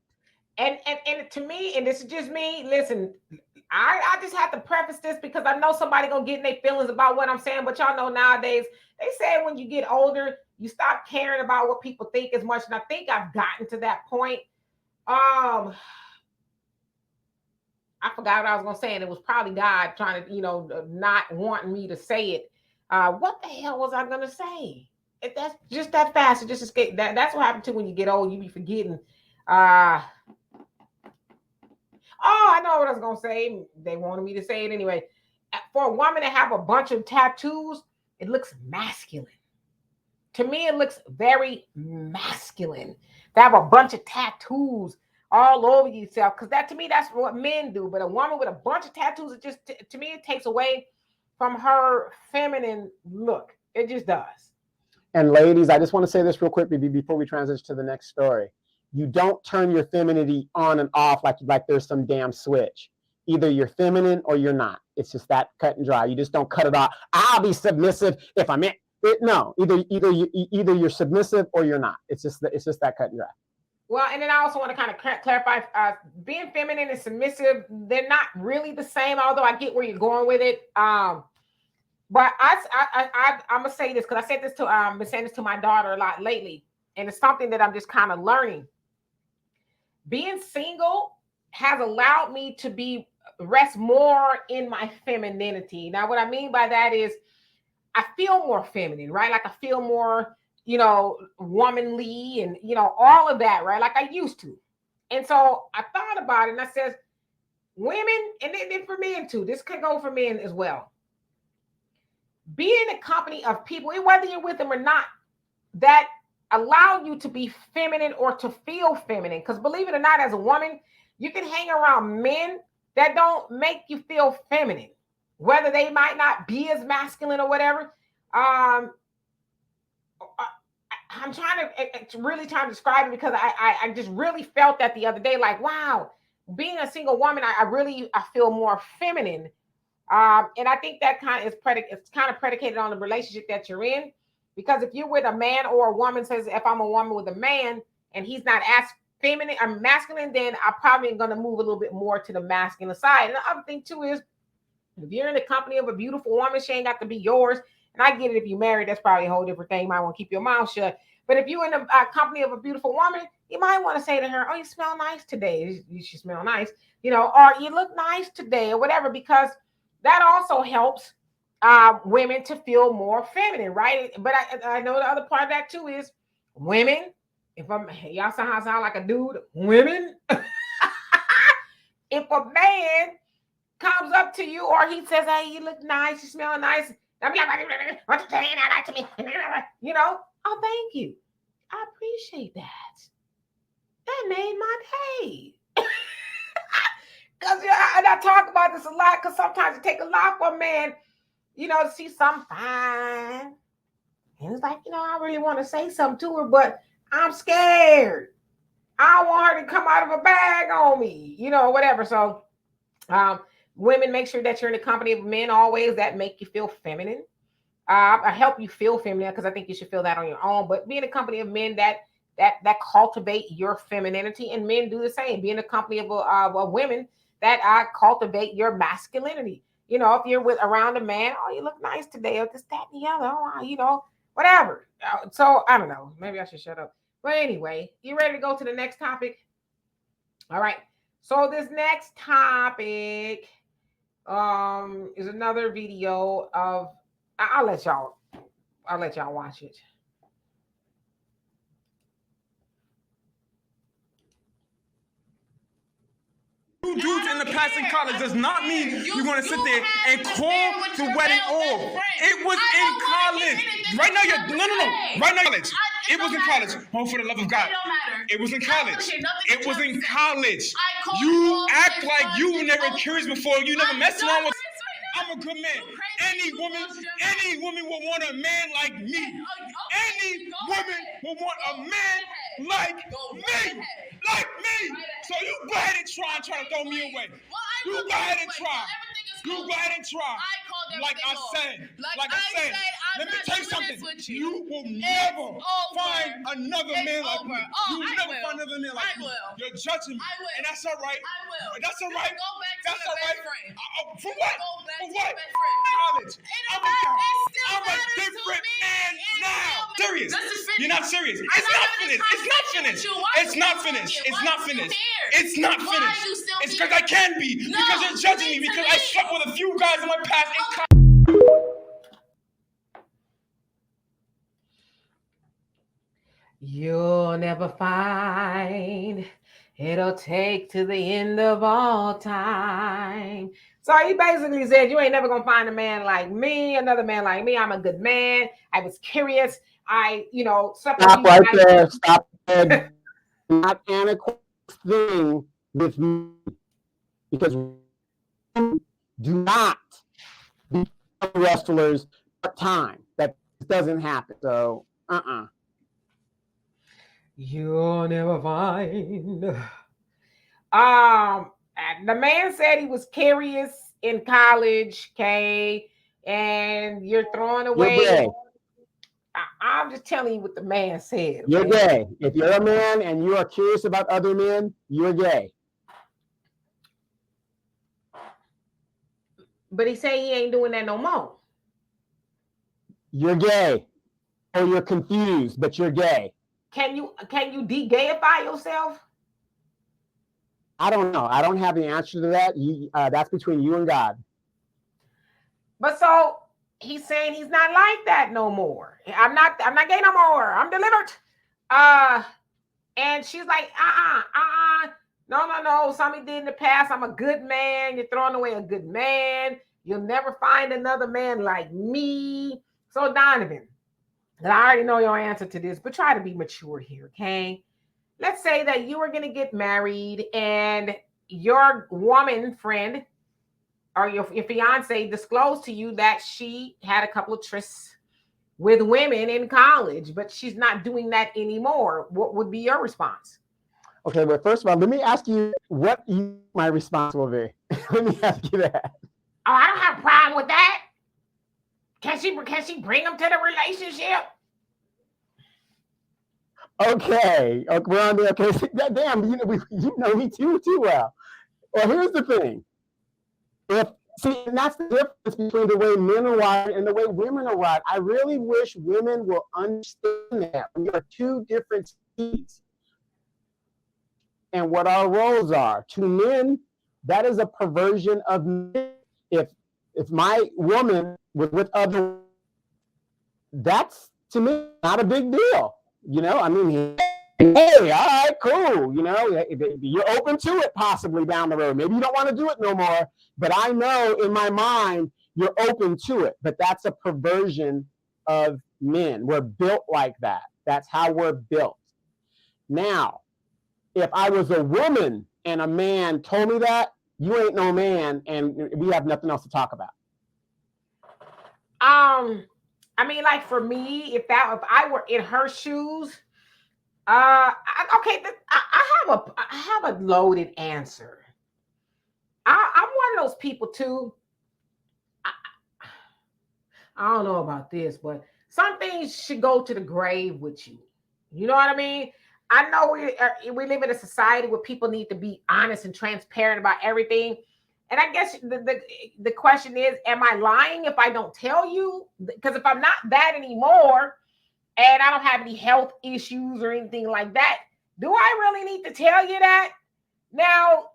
And to me, and this is just me, listen, I just have to preface this because I know somebody gonna get in their feelings about what I'm saying, but y'all know nowadays, they say when you get older, you stop caring about what people think as much. And I think I've gotten to that point. I forgot what I was gonna say, and it was probably God trying to, not wanting me to say it. What the hell was I gonna say? That's just that fast. It just escaped. That's what happened to when you get old. You be forgetting. Oh, I know what I was going to say. They wanted me to say it anyway. For a woman to have a bunch of tattoos, it looks masculine. To me, it looks very masculine to have a bunch of tattoos all over yourself. Because to me, that's what men do. But a woman with a bunch of tattoos, it just, to me, it takes away from her feminine look. It just does. And ladies, I just want to say this real quick before we transition to the next story. You don't turn your femininity on and off like there's some damn switch. Either you're feminine or you're not. It's just that cut and dry. You just don't cut it off. I'll be submissive if I'm in. No, either you're submissive or you're not. It's just that cut and dry. Well, and then I also want to kind of clarify, being feminine and submissive, they're not really the same, although I get where you're going with it. But I'm gonna say this because I said this to been saying this to my daughter a lot lately, and it's something that I'm just kind of learning. Being single has allowed me to rest more in my femininity. Now, what I mean by that is I feel more feminine, right? Like I feel more, womanly and, all of that, right? Like I used to. And so I thought about it and I said, women, and then for men too, this could go for men as well. Be in a company of people, whether you're with them or not, that allow you to be feminine or to feel feminine. Because believe it or not, as a woman, you can hang around men that don't make you feel feminine, whether they might not be as masculine or whatever. I'm really trying to describe it because I just really felt that the other day, like, wow, being a single woman, I feel more feminine. And I think that it's kind of predicated on the relationship that you're in. Because if you're with a man or a woman, says if I'm a woman with a man and he's not as feminine or masculine, then I'm probably going to move a little bit more to the masculine side. And the other thing too is if you're in the company of a beautiful woman, she ain't got to be yours. And I get it, if you're married, that's probably a whole different thing. You might want to keep your mouth shut. But if you're in the company of a beautiful woman, you might want to say to her, oh, you smell nice today. You should smell nice, or you look nice today or whatever, because that also helps women to feel more feminine, right? But I know the other part of that too is women. Y'all sound like a dude. Women, if a man comes up to you or he says, "Hey, you look nice, you smell nice," I'm like, "What you saying that to me?" Oh, thank you. I appreciate that. That made my day. Because I talk about this a lot. Because sometimes it takes a lot for a man, to see something fine. And it's like, I really want to say something to her, but I'm scared. I don't want her to come out of a bag on me, whatever. So women, make sure that you're in the company of men always that make you feel feminine. I help you feel feminine because I think you should feel that on your own. But be in a company of men that cultivate your femininity, and men do the same. Be in a company of women that cultivate your masculinity. If you're around a man, oh, you look nice today, or this, that, and the other, oh, whatever. So I don't know. Maybe I should shut up. But anyway, you ready to go to the next topic? All right. So this next topic is another video of. I'll let y'all watch it. Two dudes in the passing college does not mean you're going to sit there and call the wedding off. It was in college. Right now, no. Right now, college. It was in college. Oh, for the love of God. It don't matter. It was in college. It was in college. I called You it act off. like It's you done. never It's curious over. before. You never I'm messed done around with. with this right now. I'm a good man. You crazy. You lost your mind. Any woman will want a man like me. Okay, Any go woman ahead. will want a Go man ahead. like Go me. right ahead. Like me. Right ahead. So you go ahead and try to throw me away. Well, I You will go ahead and anyway, so try. everything is You cool. go ahead and try. I called Like everything I off. said. Like I said, I'm let me not tell you doing something. this with You you. will It's never over. find another It's man like over. me. Oh, You will I never will. find another man like I me. will. You're judging me. I will. And that's all right. I will. That's all You right. can go back to That's your all right. best friend. For You what? can go back For to what? your best friend. College. I'm a matters to different me. man It now. still Serious. matters. This is finished. You're not serious. I'm It's not not having finished. this It's not conversation finished. with you. Why It's you not still finished. talking? It's Why not you still finished. here? It's not Why finished. you still It's here? because I can be. No, Because you're judging me. you need to Because I leave. slept with a few guys in my past in college. You'll never find. It'll take to the end of all time. So he basically said, you ain't never gonna find a man like me, another man like me. I'm a good man. I was curious. Stop right there. Stop there. Not an thing with me, because do not become wrestlers part time. That doesn't happen. So, You'll never find. The man said he was curious in college, Kaye, and you're throwing away. You're gay. I'm just telling you what the man said. You're okay? gay. If you're a man and you are curious about other men, you're gay. But he said he ain't doing that no more. You're gay. Or you're confused, but you're gay. Can you de-gayify yourself? I don't know. I don't have the answer to that. That's between you and God. But so he's saying he's not like that no more. I'm not gay no more. I'm delivered. And she's like, no. Something did in the past. I'm a good man. You're throwing away a good man. You'll never find another man like me. So Donovan, and I already know your answer to this, but try to be mature here, okay? Let's say that you are going to get married and your woman friend or your fiance disclosed to you that she had a couple of trysts with women in college, but she's not doing that anymore. What would be your response? Okay, but first of all, let me ask you what my response will be. Let me ask you that. Oh, I don't have a problem with that. Can she bring them to the relationship? Okay, we're on the okay. Damn, you know me too well. Well, here's the thing. And that's the difference between the way men are wired and the way women are wired. I really wish women will understand that we are two different species, and what our roles are. To men, that is a perversion of men. If my woman was with other, that's to me not a big deal. I mean, hey, all right, cool. You're open to it possibly down the road. Maybe you don't want to do it no more, but I know in my mind you're open to it. But that's a perversion of men. We're built like that. That's how we're built. Now, if I was a woman and a man told me that, you ain't no man, and we have nothing else to talk about. I mean, like for me, if I were in her shoes, I have a loaded answer. I'm one of those people too. I don't know about this, but some things should go to the grave with you. You know what I mean? I know we live in a society where people need to be honest and transparent about everything. And I guess the question is, am I lying if I don't tell you? Because if I'm not that anymore and I don't have any health issues or anything like that, do I really need to tell you that? Now,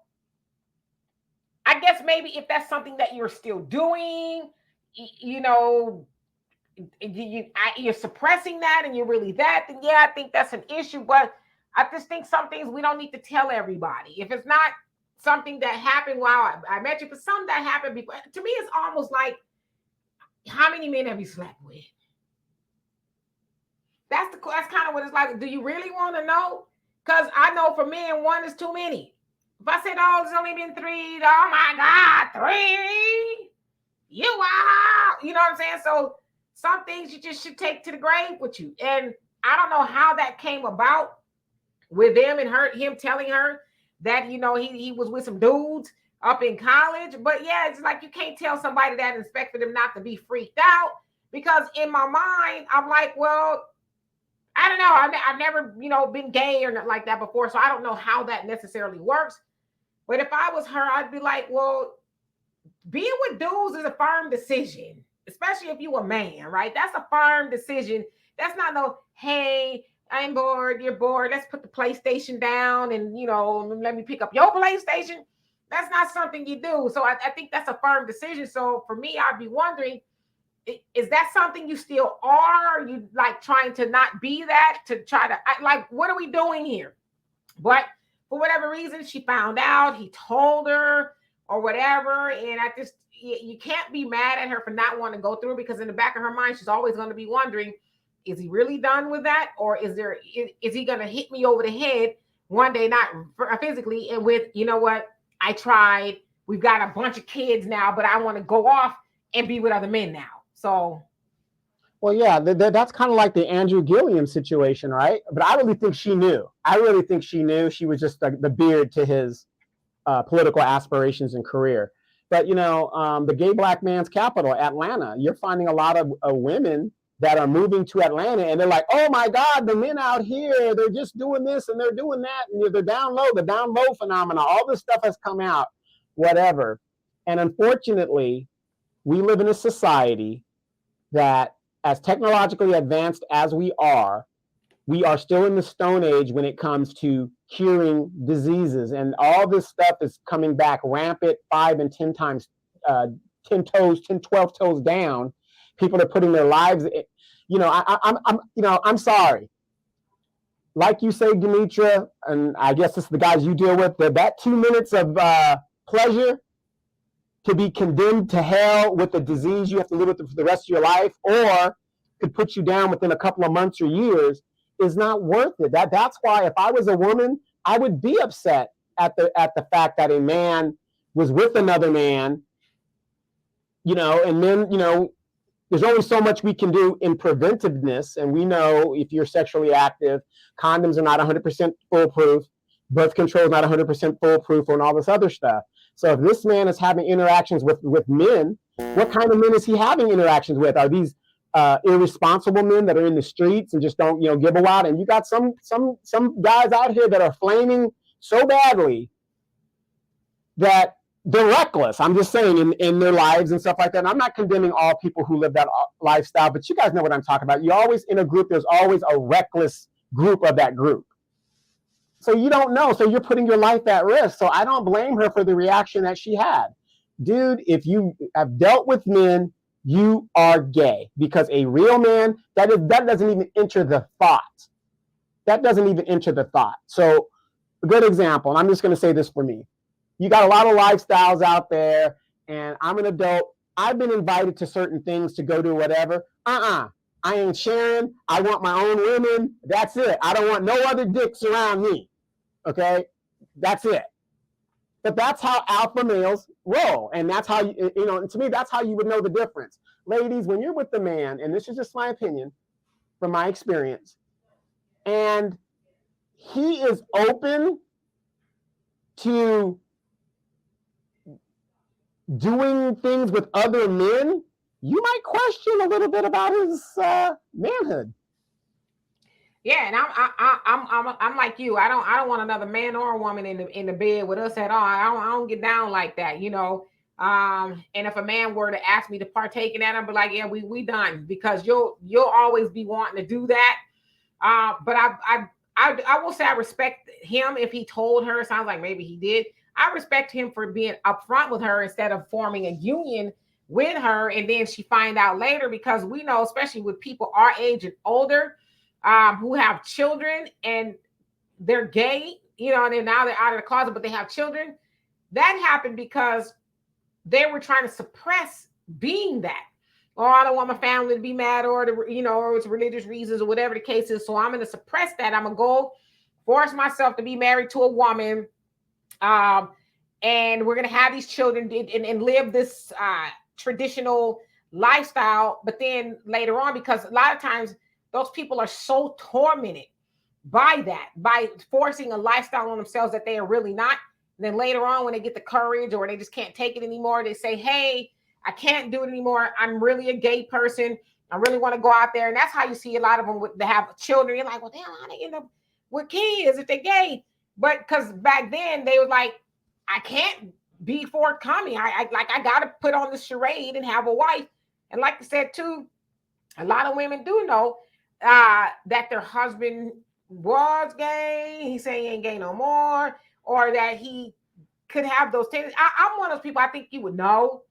I guess maybe if that's something that you're still doing, you're suppressing that and you're really that, then yeah, I think that's an issue. But I just think some things we don't need to tell everybody. If it's not something that happened while I met you, but something that happened before, to me, it's almost like, how many men have you slept with? That's kind of what it's like. Do you really want to know? Because I know for men, one is too many. If I said, oh, it's only been 3, oh my God, 3, you are, you know what I'm saying? So some things you just should take to the grave with you. And I don't know how that came about with them and him telling her that, you know, he was with some dudes up in college. But yeah, it's like you can't tell somebody that and expect for them not to be freaked out. Because in my mind, I'm like, well, I don't know. I've never, you know, been gay or not like that before. So I don't know how that necessarily works. But if I was her, I'd be like, well, being with dudes is a firm decision, especially if you a man, right? That's a firm decision. That's not no, hey, I'm bored, you're bored. Let's put the PlayStation down and, you know, let me pick up your PlayStation. That's not something you do. So I think that's a firm decision. So for me, I'd be wondering, is that something you still are? Are you like trying to not be that, to try to, like, what are we doing here? But for whatever reason, she found out, he told her or whatever. And I just, you can't be mad at her for not wanting to go through, because in the back of her mind, she's always going to be wondering, is he really done with that? Or is he going to hit me over the head one day, not physically, and with, you know what, I tried, we've got a bunch of kids now, but I want to go off and be with other men now. So, well, yeah, that's kind of like the Andrew Gilliam situation, right? But I really think she knew. I really think she knew. She was just the beard to his political aspirations and career. But, you know, the gay black man's capital, Atlanta, you're finding a lot of women that are moving to Atlanta, and they're like, oh my God, the men out here, they're just doing this and they're doing that. And the down low phenomena, all this stuff has come out, whatever. And unfortunately, we live in a society that, as technologically advanced as we are still in the Stone Age when it comes to curing diseases, and all this stuff is coming back rampant 5 and 10 times, 10 toes, 10, 12 toes down. People are putting their lives, you know, I'm sorry. Like you say, Demetra, and I guess it's the guys you deal with, that 2 minutes of pleasure to be condemned to hell with a disease you have to live with for the rest of your life, or could put you down within a couple of months or years, is not worth it. That's why if I was a woman, I would be upset at the fact that a man was with another man, you know, and then, you know, there's only so much we can do in preventiveness. And we know if you're sexually active, condoms are not 100% foolproof, birth control is not 100% foolproof, and all this other stuff. So if this man is having interactions with men, what kind of men is he having interactions with? Are these irresponsible men that are in the streets and just don't, you know, give a lot? And you got some guys out here that are flaming so badly that they're reckless. I'm just saying, in their lives and stuff like that. And I'm not condemning all people who live that lifestyle, but you guys know what I'm talking about. You always, in a group, there's always a reckless group of that group. So you don't know. So you're putting your life at risk. So I don't blame her for the reaction that she had. Dude, if you have dealt with men, you are gay. Because a real man, that doesn't even enter the thought. That doesn't even enter the thought. So a good example, and I'm just going to say this for me. You got a lot of lifestyles out there, and I'm an adult. I've been invited to certain things to go do whatever. I ain't sharing. I want my own women. That's it. I don't want no other dicks around me. Okay? That's it. But that's how alpha males roll. And that's how, you know, to me, that's how you would know the difference. Ladies, when you're with the man, and this is just my opinion from my experience, and he is open to doing things with other men, you might question a little bit about his manhood. Yeah, and I'm like you. I don't want another man or a woman in the bed with us at all. I don't get down like that, you know. And if a man were to ask me to partake in that, I'd be like, yeah, we done, because you'll always be wanting to do that. But I will say I respect him if he told her. It sounds like maybe he did. I respect him for being upfront with her instead of forming a union with her, and then she find out later, because we know, especially with people our age and older, who have children and they're gay, you know, and now they're out of the closet, but they have children. That happened because they were trying to suppress being that. or I don't want my family to be mad, or or it's religious reasons, or whatever the case is. So I'm going to suppress that. I'm going to go force myself to be married to a woman. And we're going to have these children and live this traditional lifestyle. But then later on, because a lot of times those people are so tormented by that, by forcing a lifestyle on themselves that they are really not. And then later on, when they get the courage or they just can't take it anymore, they say, hey, I can't do it anymore. I'm really a gay person. I really want to go out there. And that's how you see a lot of them they have children. You're like, well, damn, how they end up with kids if they're gay? But because back then they were like, I can't be forthcoming. I got to put on the charade and have a wife. And like I said, too, a lot of women do know that their husband was gay. He say he ain't gay no more, or that he could have those tendencies. I'm one of those people. I think you would know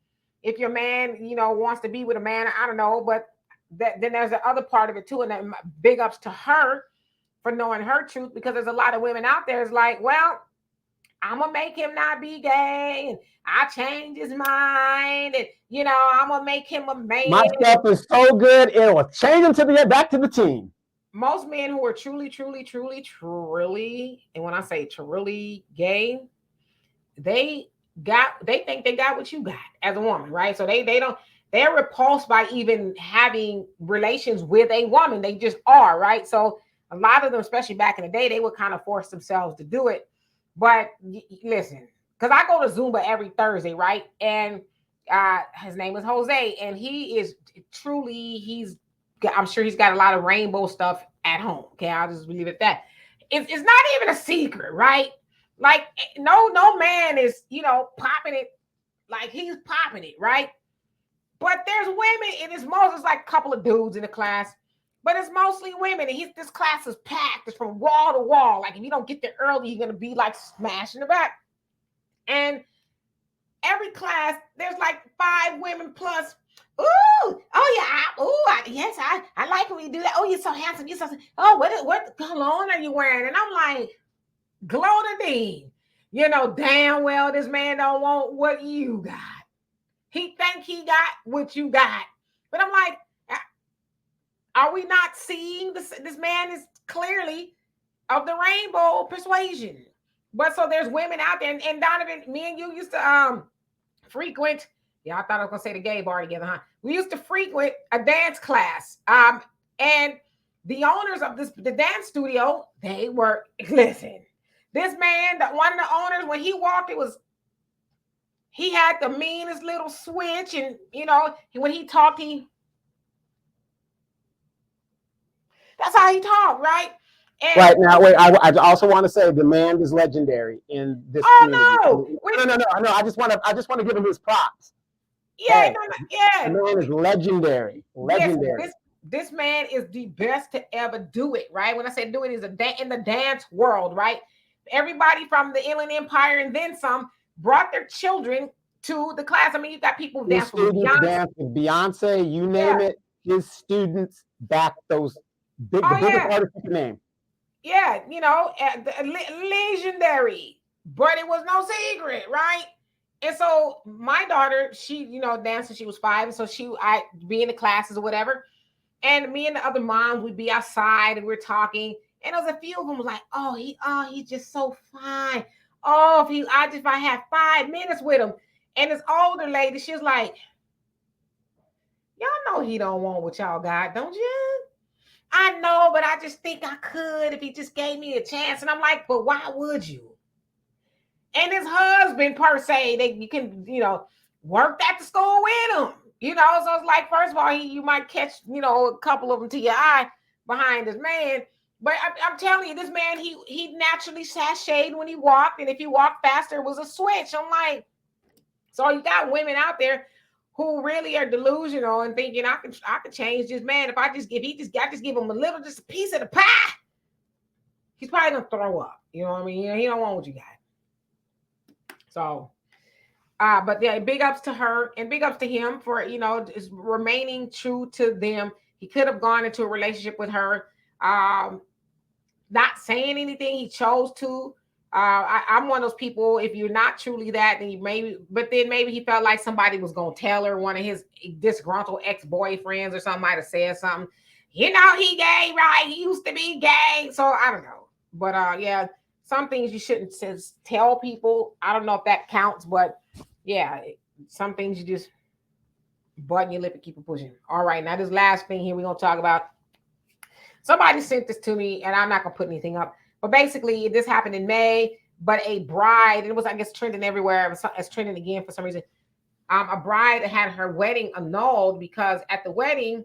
if your man, wants to be with a man. I don't know, but then there's the other part of it too, and then big ups to her for knowing her truth, because there's a lot of women out there is like, well, I'm gonna make him not be gay, and I change his mind, and I'm gonna make him a man. My stuff is so good, it will change him to back to the team. Most men who are truly, and when I say truly gay, they think they got what you got as a woman, right? So they're repulsed by even having relations with a woman. They just are, right? So a lot of them, especially back in the day, they would kind of force themselves to do it. But listen, because I go to Zumba every Thursday, right? And his name is Jose, and he is truly, I'm sure he's got a lot of rainbow stuff at home. Okay, I'll just leave it at that. It's not even a secret, right? Like no man is, popping it like he's popping it, right? But there's women, and it's like a couple of dudes in the class, but it's mostly women. And this class is packed. It's from wall to wall. Like if you don't get there early, you're gonna be like smashing the back. And every class, there's like 5 women plus. Ooh, oh yeah, yes, I like when you do that. Oh, you're so handsome. You're so. Oh, what cologne are you wearing? And I'm like, Glodadine. Damn well this man don't want what you got. He think he got what you got. But I'm like, are we not seeing this? This man is clearly of the rainbow persuasion. But so there's women out there, and Donovan, me and you used to frequent. Yeah, I thought I was gonna say the gay bar together, huh? We used to frequent a dance class. And the owners of the dance studio, they were, listen, this man, one of the owners, when he walked, he had the meanest little switch, and when he talked, that's how he talked, right? And right now, wait. I also want to say the man is legendary in this community. No! I just want to give him his props. Yeah, the man is legendary. Legendary. Yes, this man is the best to ever do it, right? When I say do it, is in the dance world, right? Everybody from the Inland Empire and then some brought their children to the class. I mean, you got people dance with Beyonce, you name it. His students back those the biggest artists you can name. Yeah, legendary, but it was no secret, right? And so my daughter, she, danced since she was 5, and so I be in the classes or whatever, and me and the other moms would be outside and we're talking, and there was a few of them was like, he's just so fine. Oh, if I had 5 minutes with him. And this older lady, she was like, y'all know he don't want what y'all got, don't you? I know, but I just think I could if he just gave me a chance. And I'm like, but why would you? And his husband, per se, you can, work at the school with him. So it's like, first of all, you might catch, a couple of them to your eye behind this man. But I'm telling you, this man, he naturally sashayed when he walked. And if he walked faster, it was a switch. I'm like, so you got women out there who really are delusional and thinking I can change this man if I just give him just a piece of the pie. He's probably gonna throw up. You know what I mean? He don't want what you got. So, but yeah, big ups to her and big ups to him for just remaining true to them. He could have gone into a relationship with her, not saying anything. He chose to I'm one of those people. If you're not truly that, then maybe he felt like somebody was gonna tell her, one of his disgruntled ex-boyfriends or something might have said something. You know, he gay, right? He used to be gay. So I don't know. But yeah, some things you shouldn't tell people. I don't know if that counts, but yeah, some things you just button your lip and keep it pushing. All right, now this last thing here we're gonna talk about. Somebody sent this to me, and I'm not gonna put anything up. But basically, this happened in May. But a bride, and it was, I guess, trending everywhere. It's trending again for some reason. A bride had her wedding annulled because at the wedding,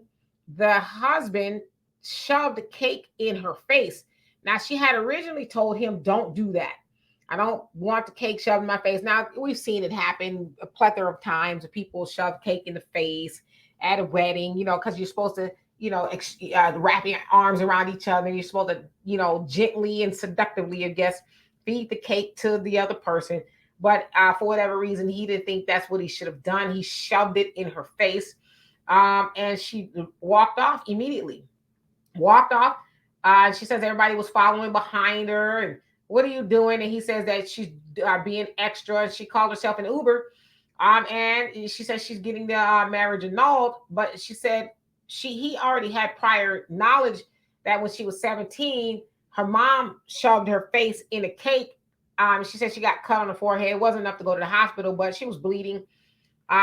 the husband shoved a cake in her face. Now, she had originally told him, "Don't do that. I don't want the cake shoved in my face." Now, we've seen it happen a plethora of times. People shove cake in the face at a wedding, because you're supposed to, wrap your arms around each other. You're supposed to, gently and seductively, I guess, feed the cake to the other person. But for whatever reason, he didn't think that's what he should have done. He shoved it in her face. And she walked off immediately. Walked off. She says everybody was following behind her. And what are you doing? And he says that she's being extra. She called herself an Uber. And she says she's getting the marriage annulled. But she said he already had prior knowledge that when she was 17, her mom shoved her face in a cake. She said she got cut on the forehead. It wasn't enough to go to the hospital, but she was bleeding.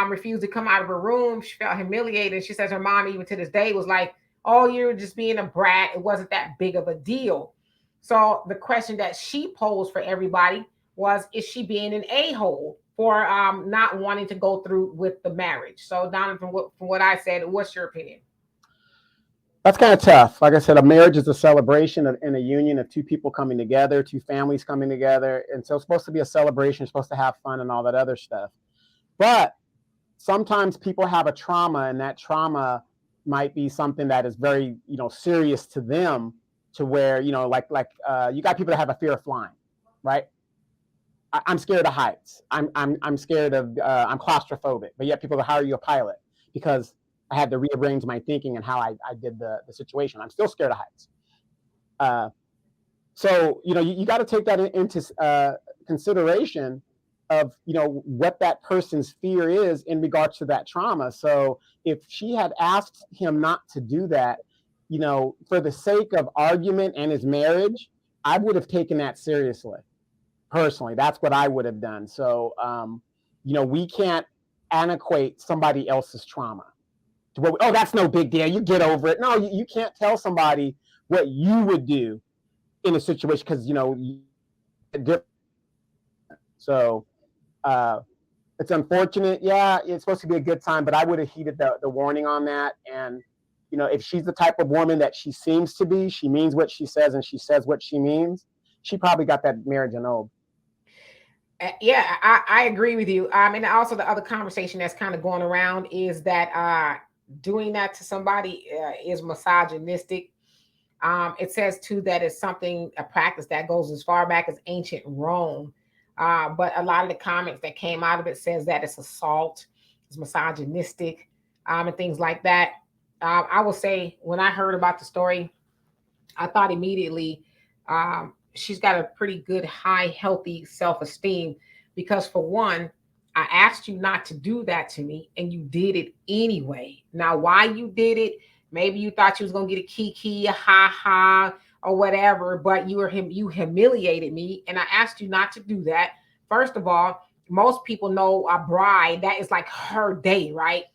Refused to come out of her room. She felt humiliated. She says her mom, even to this day, was like, "Oh, you're just being a brat. It wasn't that big of a deal." So the question that she posed for everybody was, is she being an a-hole for not wanting to go through with the marriage? So Donovan, from what I said, what's your opinion? That's kind of tough. Like I said, a marriage is a celebration and a union of two people coming together, two families coming together. And so it's supposed to be a celebration, it's supposed to have fun and all that other stuff. But sometimes people have a trauma, and that trauma might be something that is very, serious to them, to where, you got people that have a fear of flying, right? I'm scared of heights. I'm scared of, I'm claustrophobic, but yet people go, "How are you a pilot?" Because I had to rearrange my thinking and how I did the situation. I'm still scared of heights. So, you got to take that into consideration of, what that person's fear is in regards to that trauma. So if she had asked him not to do that, for the sake of argument and his marriage, I would have taken that seriously. Personally, that's what I would have done. So, we can't antiquate somebody else's trauma. Oh, that's no big deal. You get over it. No, you can't tell somebody what you would do in a situation because, so it's unfortunate. Yeah, it's supposed to be a good time, but I would have heeded the warning on that. And, if she's the type of woman that she seems to be, she means what she says and she says what she means, she probably got that marriage annulled. Yeah, I agree with you. And also the other conversation that's kind of going around is that doing that to somebody is misogynistic. It says too that it's a practice that goes as far back as ancient Rome. But a lot of the comments that came out of it says that it's assault, it's misogynistic, and things like that. I will say, when I heard about the story, I thought immediately she's got a pretty good, high, healthy self-esteem, because for one, I asked you not to do that to me and you did it anyway. Now, why you did it, maybe you thought you was going to get a kiki, a ha-ha, or whatever, but you humiliated me, and I asked you not to do that. First of all, most people know a bride, that is like her day, right?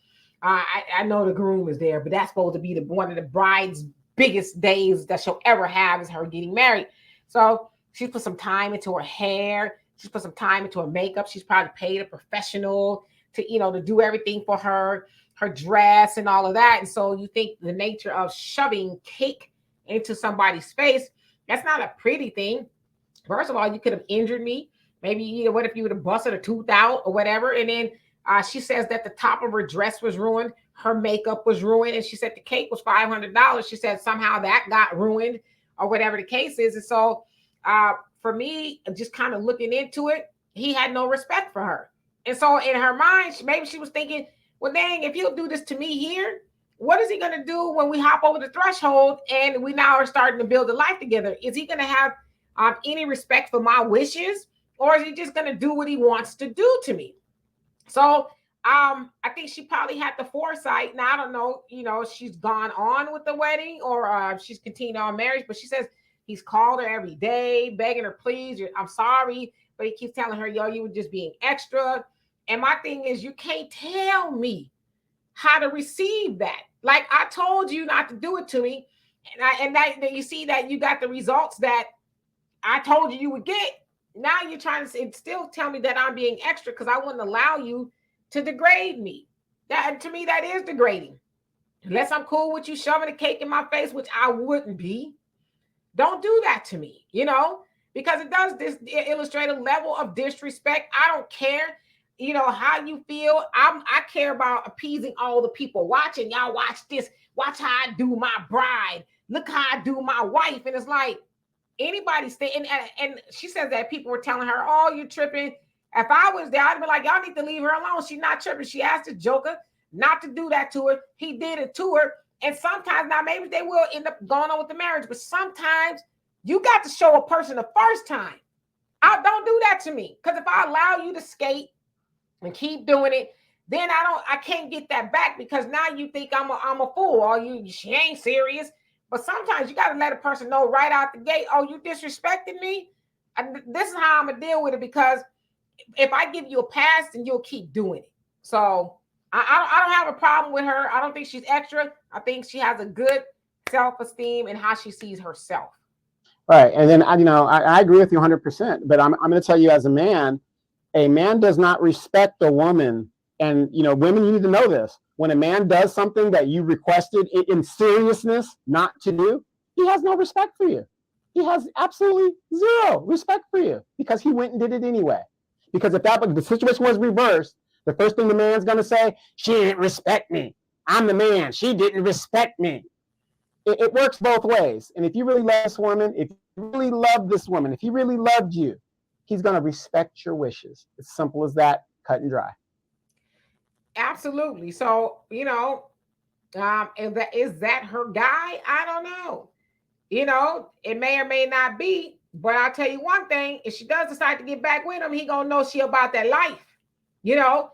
I know the groom is there, but that's supposed to be one of the bride's biggest days that she'll ever have, is her getting married. So she put some time into her hair. She's put some time into her makeup. She's probably paid a professional to do everything for her dress and all of that. And so you think the nature of shoving cake into somebody's face, that's not a pretty thing. First of all, you could have injured me. Maybe, what if you would have busted a tooth out or whatever? And then she says that the top of her dress was ruined. Her makeup was ruined. And she said the cake was $500. She said somehow that got ruined, or whatever the case is. And so for me, just kind of looking into it, he had no respect for her. And so in her mind, maybe she was thinking, well, dang, if he'll do this to me here, what is he going to do when we hop over the threshold and we now are starting to build a life together? Is he going to have any respect for my wishes, or is he just going to do what he wants to do to me? So I think she probably had the foresight. Now I don't know, she's gone on with the wedding or she's continued on marriage, but she says he's called her every day, begging her, please, I'm sorry, but he keeps telling her, yo, you were just being extra. And my thing is, you can't tell me how to receive that. Like, I told you not to do it to me, and that you see that you got the results that I told you would get. Now you're trying to still tell me that I'm being extra because I wouldn't allow you to degrade me. That, to me, that is degrading. Unless I'm cool with you shoving a cake in my face, which I wouldn't be. Don't do that to me, because it does illustrate a level of disrespect. I don't care, how you feel. I care about appeasing all the people watching. Y'all watch this. Watch how I do my bride. Look how I do my wife. And it's like, anybody stay and she says that people were telling her, oh, you're tripping. If I was there, I'd be like, y'all need to leave her alone. She's not tripping. She asked the joker not to do that to her. He did it to her. And sometimes, now maybe they will end up going on with the marriage, but sometimes you got to show a person the first time. Don't do that to me. Because if I allow you to skate and keep doing it, then I can't get that back, because now you think I'm a fool, or she ain't serious. But sometimes you got to let a person know right out the gate, oh, you disrespected me. This is how I'm going to deal with it, because if I give you a pass, then you'll keep doing it. So I don't have a problem with her. I don't think she's extra. I think she has a good self-esteem and how she sees herself. Right. And then, I agree with you 100%. But I'm going to tell you, as a man does not respect a woman. And, women, you need to know this. When a man does something that you requested in seriousness not to do, he has no respect for you. He has absolutely zero respect for you, because he went and did it anyway. Because if the situation was reversed, the first thing the man's going to say, she didn't respect me. I'm the man. She didn't respect me. It works both ways. And if you really love this woman, if he really loved you, he's going to respect your wishes. It's simple as that, cut and dry. Absolutely. So, and is that her guy? I don't know. It may or may not be, but I'll tell you one thing, if she does decide to get back with him, he gonna know she about that life. He gonna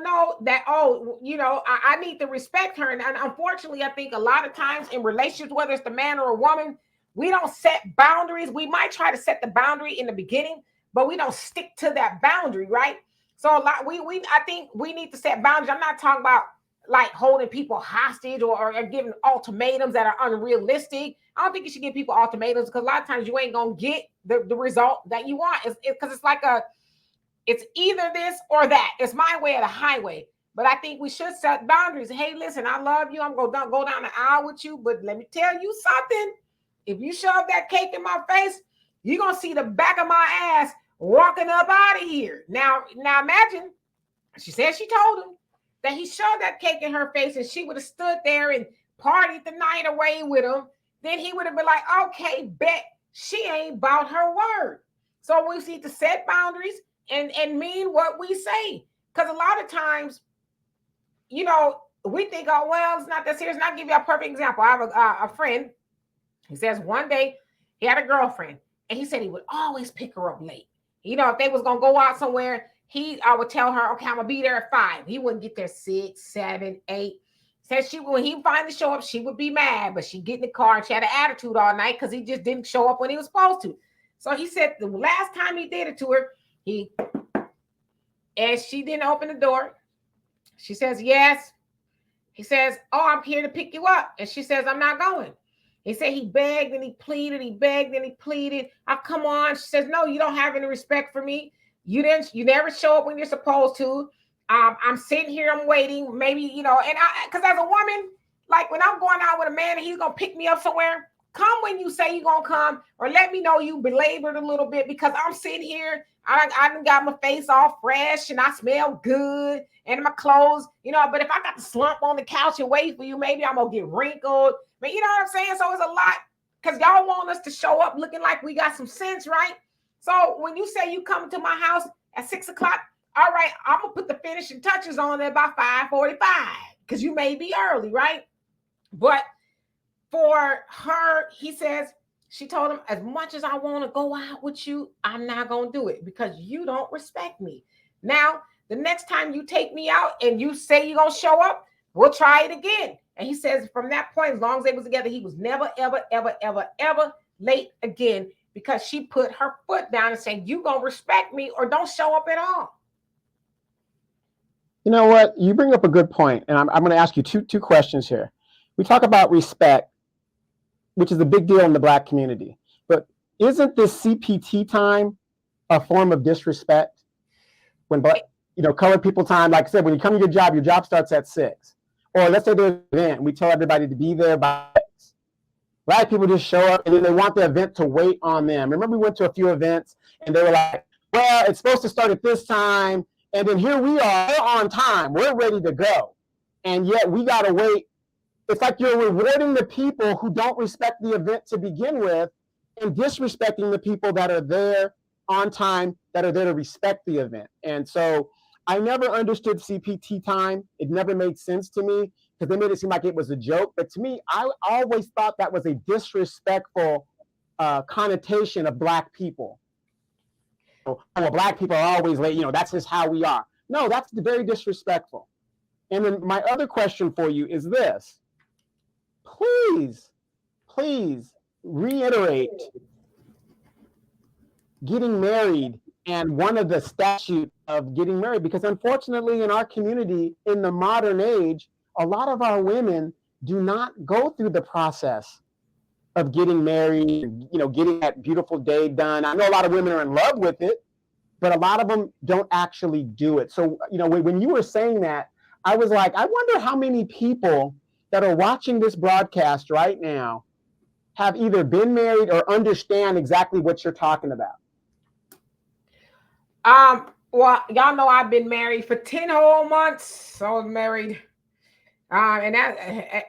know that, I need to respect her. And unfortunately, I think a lot of times in relationships, whether it's the man or a woman, we don't set boundaries. We might try to set the boundary in the beginning, but we don't stick to that boundary, right? So I think we need to set boundaries. I'm not talking about like holding people hostage or giving ultimatums that are unrealistic. I don't think you should give people ultimatums, because a lot of times you ain't gonna get the result that you want. Because it's like it's either this or that. It's my way or the highway. But I think we should set boundaries. Hey, listen, I love you. I'm gonna go down the aisle with you, but let me tell you something. If you shove that cake in my face, you're gonna see the back of my ass walking up out of here. Now imagine, she said she told him that he shoved that cake in her face, and she would have stood there and partied the night away with him. Then he would have been like, okay, bet she ain't about her word. So we need to set boundaries and mean what we say. Because a lot of times, we think, oh, well, it's not that serious. And I'll give you a perfect example. I have a friend. He says one day he had a girlfriend, and he said he would always pick her up late. If they was going to go out somewhere, I would tell her, okay, I'm going to be there at 5. He wouldn't get there 6, 7, 8. Said when he finally show up, she would be mad, but she'd get in the car and she had an attitude all night because he just didn't show up when he was supposed to. So he said the last time he did it to her, and she didn't open the door. She says, yes. He says, oh, I'm here to pick you up. And she says, I'm not going. He said he begged and he pleaded. He begged and he pleaded. Oh, come on. She says, no, you don't have any respect for me. You never show up when you're supposed to. I'm sitting here, I'm waiting. Maybe, because as a woman, like when I'm going out with a man and he's going to pick me up somewhere, come when you say you're going to come, or let me know you belabored a little bit, because I'm sitting here. I done got my face all fresh and I smell good and my clothes, but if I got to slump on the couch and wait for you, maybe I'm going to get wrinkled. But you know what I'm saying? So it's a lot, because y'all want us to show up looking like we got some sense, right? So when you say you come to my house at 6 o'clock, all right, I'm going to put the finishing touches on there by 5:45, because you may be early, right? But for her, he says, She told him, as much as I want to go out with you, I'm not going to do it because you don't respect me. Now, the next time you take me out and you say you're going to show up, we'll try it again. And he says from that point, as long as they was together, he was never, ever, ever, ever, ever late again because she put her foot down and said, you going to respect me or don't show up at all. You know what? You bring up a good point, and I'm going to ask you two questions here. We talk about respect, which is a big deal in the Black community. But isn't this CPT time a form of disrespect? When colored people time, like I said, when you come to your job starts at 6. Or let's say there's an event, we tell everybody to be there by 6. Black people just show up and then they want the event to wait on them. Remember we went to a few events and they were like, well, it's supposed to start at this time. And then here we are, we're on time, we're ready to go. And yet we gotta wait. It's like you're rewarding the people who don't respect the event to begin with and disrespecting the people that are there on time, that are there to respect the event. And so I never understood CPT time. It never made sense to me because they made it seem like it was a joke. But to me, I always thought that was a disrespectful connotation of Black people. Oh, well, Black people are always late. That's just how we are. No, that's very disrespectful. And then my other question for you is this. Please reiterate getting married and one of the statutes of getting married, because unfortunately in our community in the modern age, a lot of our women do not go through the process of getting married, getting that beautiful day done. I know a lot of women are in love with it, but a lot of them don't actually do it. So, when you were saying that, I was like, I wonder how many people that are watching this broadcast right now have either been married or understand exactly what you're talking about. Well, y'all know I've been married for 10 whole months. So I was married. And that,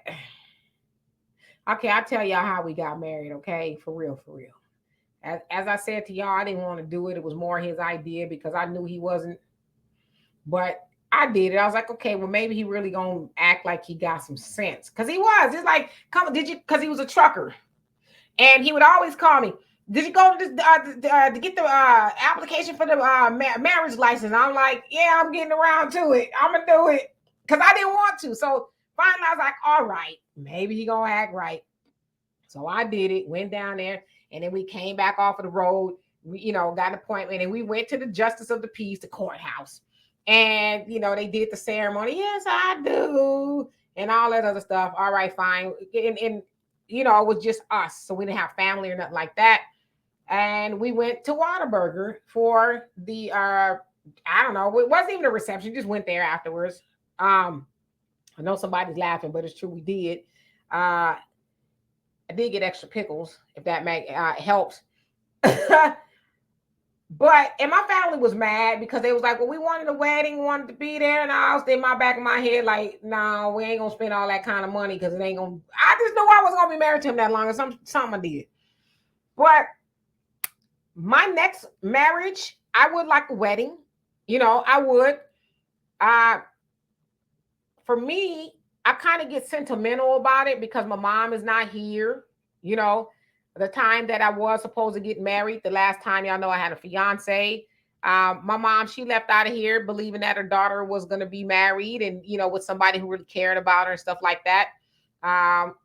okay, I'll tell y'all how we got married, okay? For real. As I said to y'all, I didn't want to do it. It was more his idea because I knew he wasn't. But I did it. I was like, okay, well, maybe he really gonna act like he got some sense. Because he was. It's like, because he was a trucker. And he would always call me, did you go to get the application for the marriage license? I'm like, yeah, I'm getting around to it. I'm going to do it. Because I didn't want to. So finally, I was like, all right, maybe he going to act right. So I did it, went down there, and then we came back off of the road. We, got an appointment, and we went to the Justice of the Peace, the courthouse. And, they did the ceremony. Yes, I do. And all that other stuff. All right, fine. And it was just us. So we didn't have family or nothing like that. And we went to Whataburger for the, I don't know, it wasn't even a reception. Just went there afterwards. I know somebody's laughing, but it's true. We did. I did get extra pickles, if that helps. And my family was mad because they was like, well, we wanted a wedding, wanted to be there. And I was in my back of my head like, no, we ain't going to spend all that kind of money because it ain't going to, I just knew I was going to be married to him that long. Something I did. But my next marriage, I would like a wedding. I would. For me, I kind of get sentimental about it because my mom is not here. The time that I was supposed to get married, the last time, y'all know I had a fiance. My mom, she left out of here believing that her daughter was going to be married and, with somebody who really cared about her and stuff like that.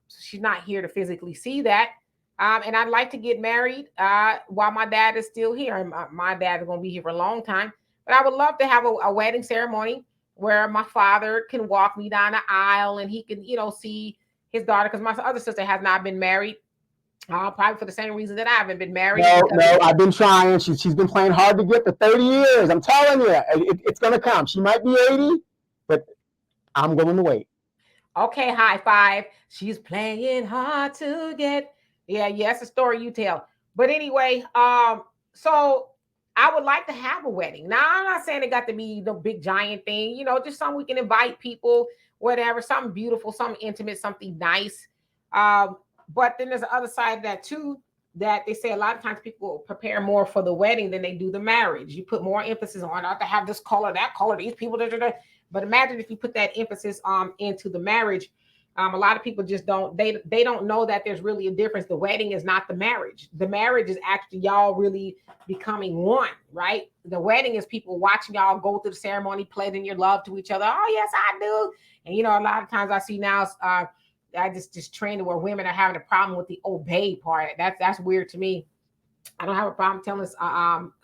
She's not here to physically see that. And I'd like to get married while my dad is still here. And my dad is going to be here for a long time. But I would love to have a wedding ceremony where my father can walk me down the aisle and he can, see his daughter. Because my other sister has not been married. Probably for the same reason that I haven't been married. No, I've been trying. She's been playing hard to get for 30 years. I'm telling you, it's going to come. She might be 80, but I'm going to wait. Okay, high five. She's playing hard to get. Yeah, it's a story you tell. But anyway, so I would like to have a wedding. Now, I'm not saying it got to be the big giant thing, just something we can invite people, whatever, something beautiful, something intimate, something nice. But then there's the other side of that too, that they say a lot of times people prepare more for the wedding than they do the marriage. You put more emphasis on, I have to have this color, that color, these people, But imagine if you put that emphasis into the marriage. A lot of people just don't, they don't know that there's really a difference. The wedding is not the marriage. The marriage is actually y'all really becoming one, right? The wedding is people watching y'all go through the ceremony, pledging your love to each other. Oh yes, I do. And you know, a lot of times I see now, I just trend where women are having a problem with the obey part. That's weird to me. I don't have a problem telling us,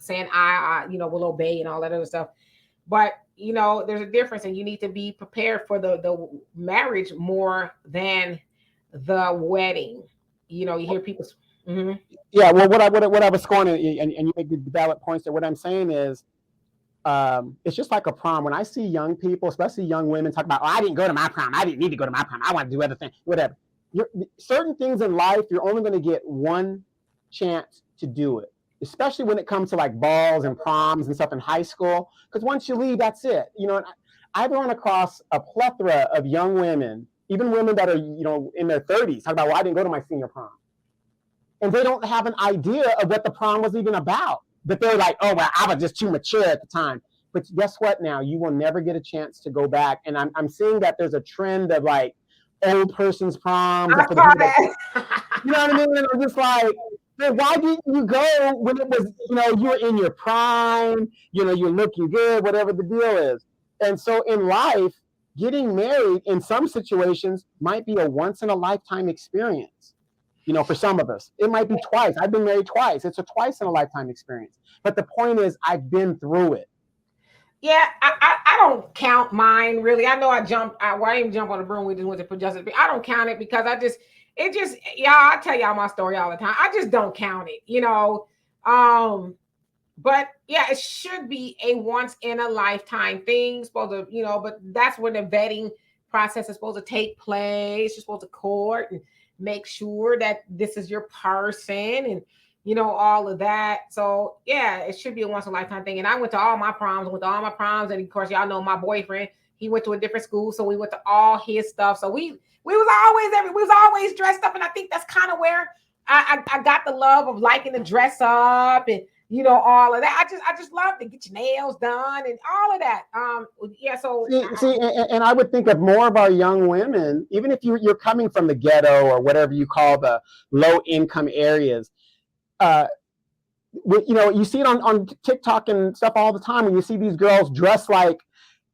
saying I you know, will obey and all that other stuff. But you know, there's a difference, and you need to be prepared for the marriage more than the wedding. You know, you hear people. Mhm. Yeah, well, what I was going to, and you make the valid points there. What I'm saying is, it's just like a prom. When I see young people, especially young women, talk about, oh, I didn't go to my prom. I didn't need to go to my prom. I want to do other things, whatever. Certain things in life, you're only going to get one chance to do it, especially when it comes to like balls and proms and stuff in high school. Because once you leave, that's it. You know, I've run across a plethora of young women, even women that are, you know, in their 30s, talk about, well, I didn't go to my senior prom. And they don't have an idea of what the prom was even about. But they're like, oh, well, I was just too mature at the time. But guess what now? You will never get a chance to go back. And I'm seeing that there's a trend of like old person's proms. I saw that. You know what I mean? And I'm just like, man, why didn't you go when it was, you know, you were in your prime, you know, you're looking good, whatever the deal is. And so in life, getting married in some situations might be a once in a lifetime experience. You know, for some of us, it might be twice. I've been married twice. It's a twice in a lifetime experience. But the point is, I've been through it. Yeah, I don't count mine really. I know I jumped. Well, I didn't jump on the broom. We just went to put justice. I don't count it because y'all. I tell y'all my story all the time. I just don't count it. You know, but yeah, it should be a once in a lifetime thing. Supposed to, you know, but that's when the vetting process is supposed to take place. You're supposed to court and make sure that this is your person and, you know, all of that. So yeah, it should be a once in a lifetime thing. And I went to all my proms, and of course, y'all know my boyfriend. He went to a different school, so we went to all his stuff. So we was always dressed up, and I think that's kind of where I got the love of liking to dress up and, you know, all of that. I just love to get your nails done and all of that. Yeah. So and I would think of more of our young women, even if you're coming from the ghetto or whatever you call the low income areas. You know, you see it on TikTok and stuff all the time, and you see these girls dressed like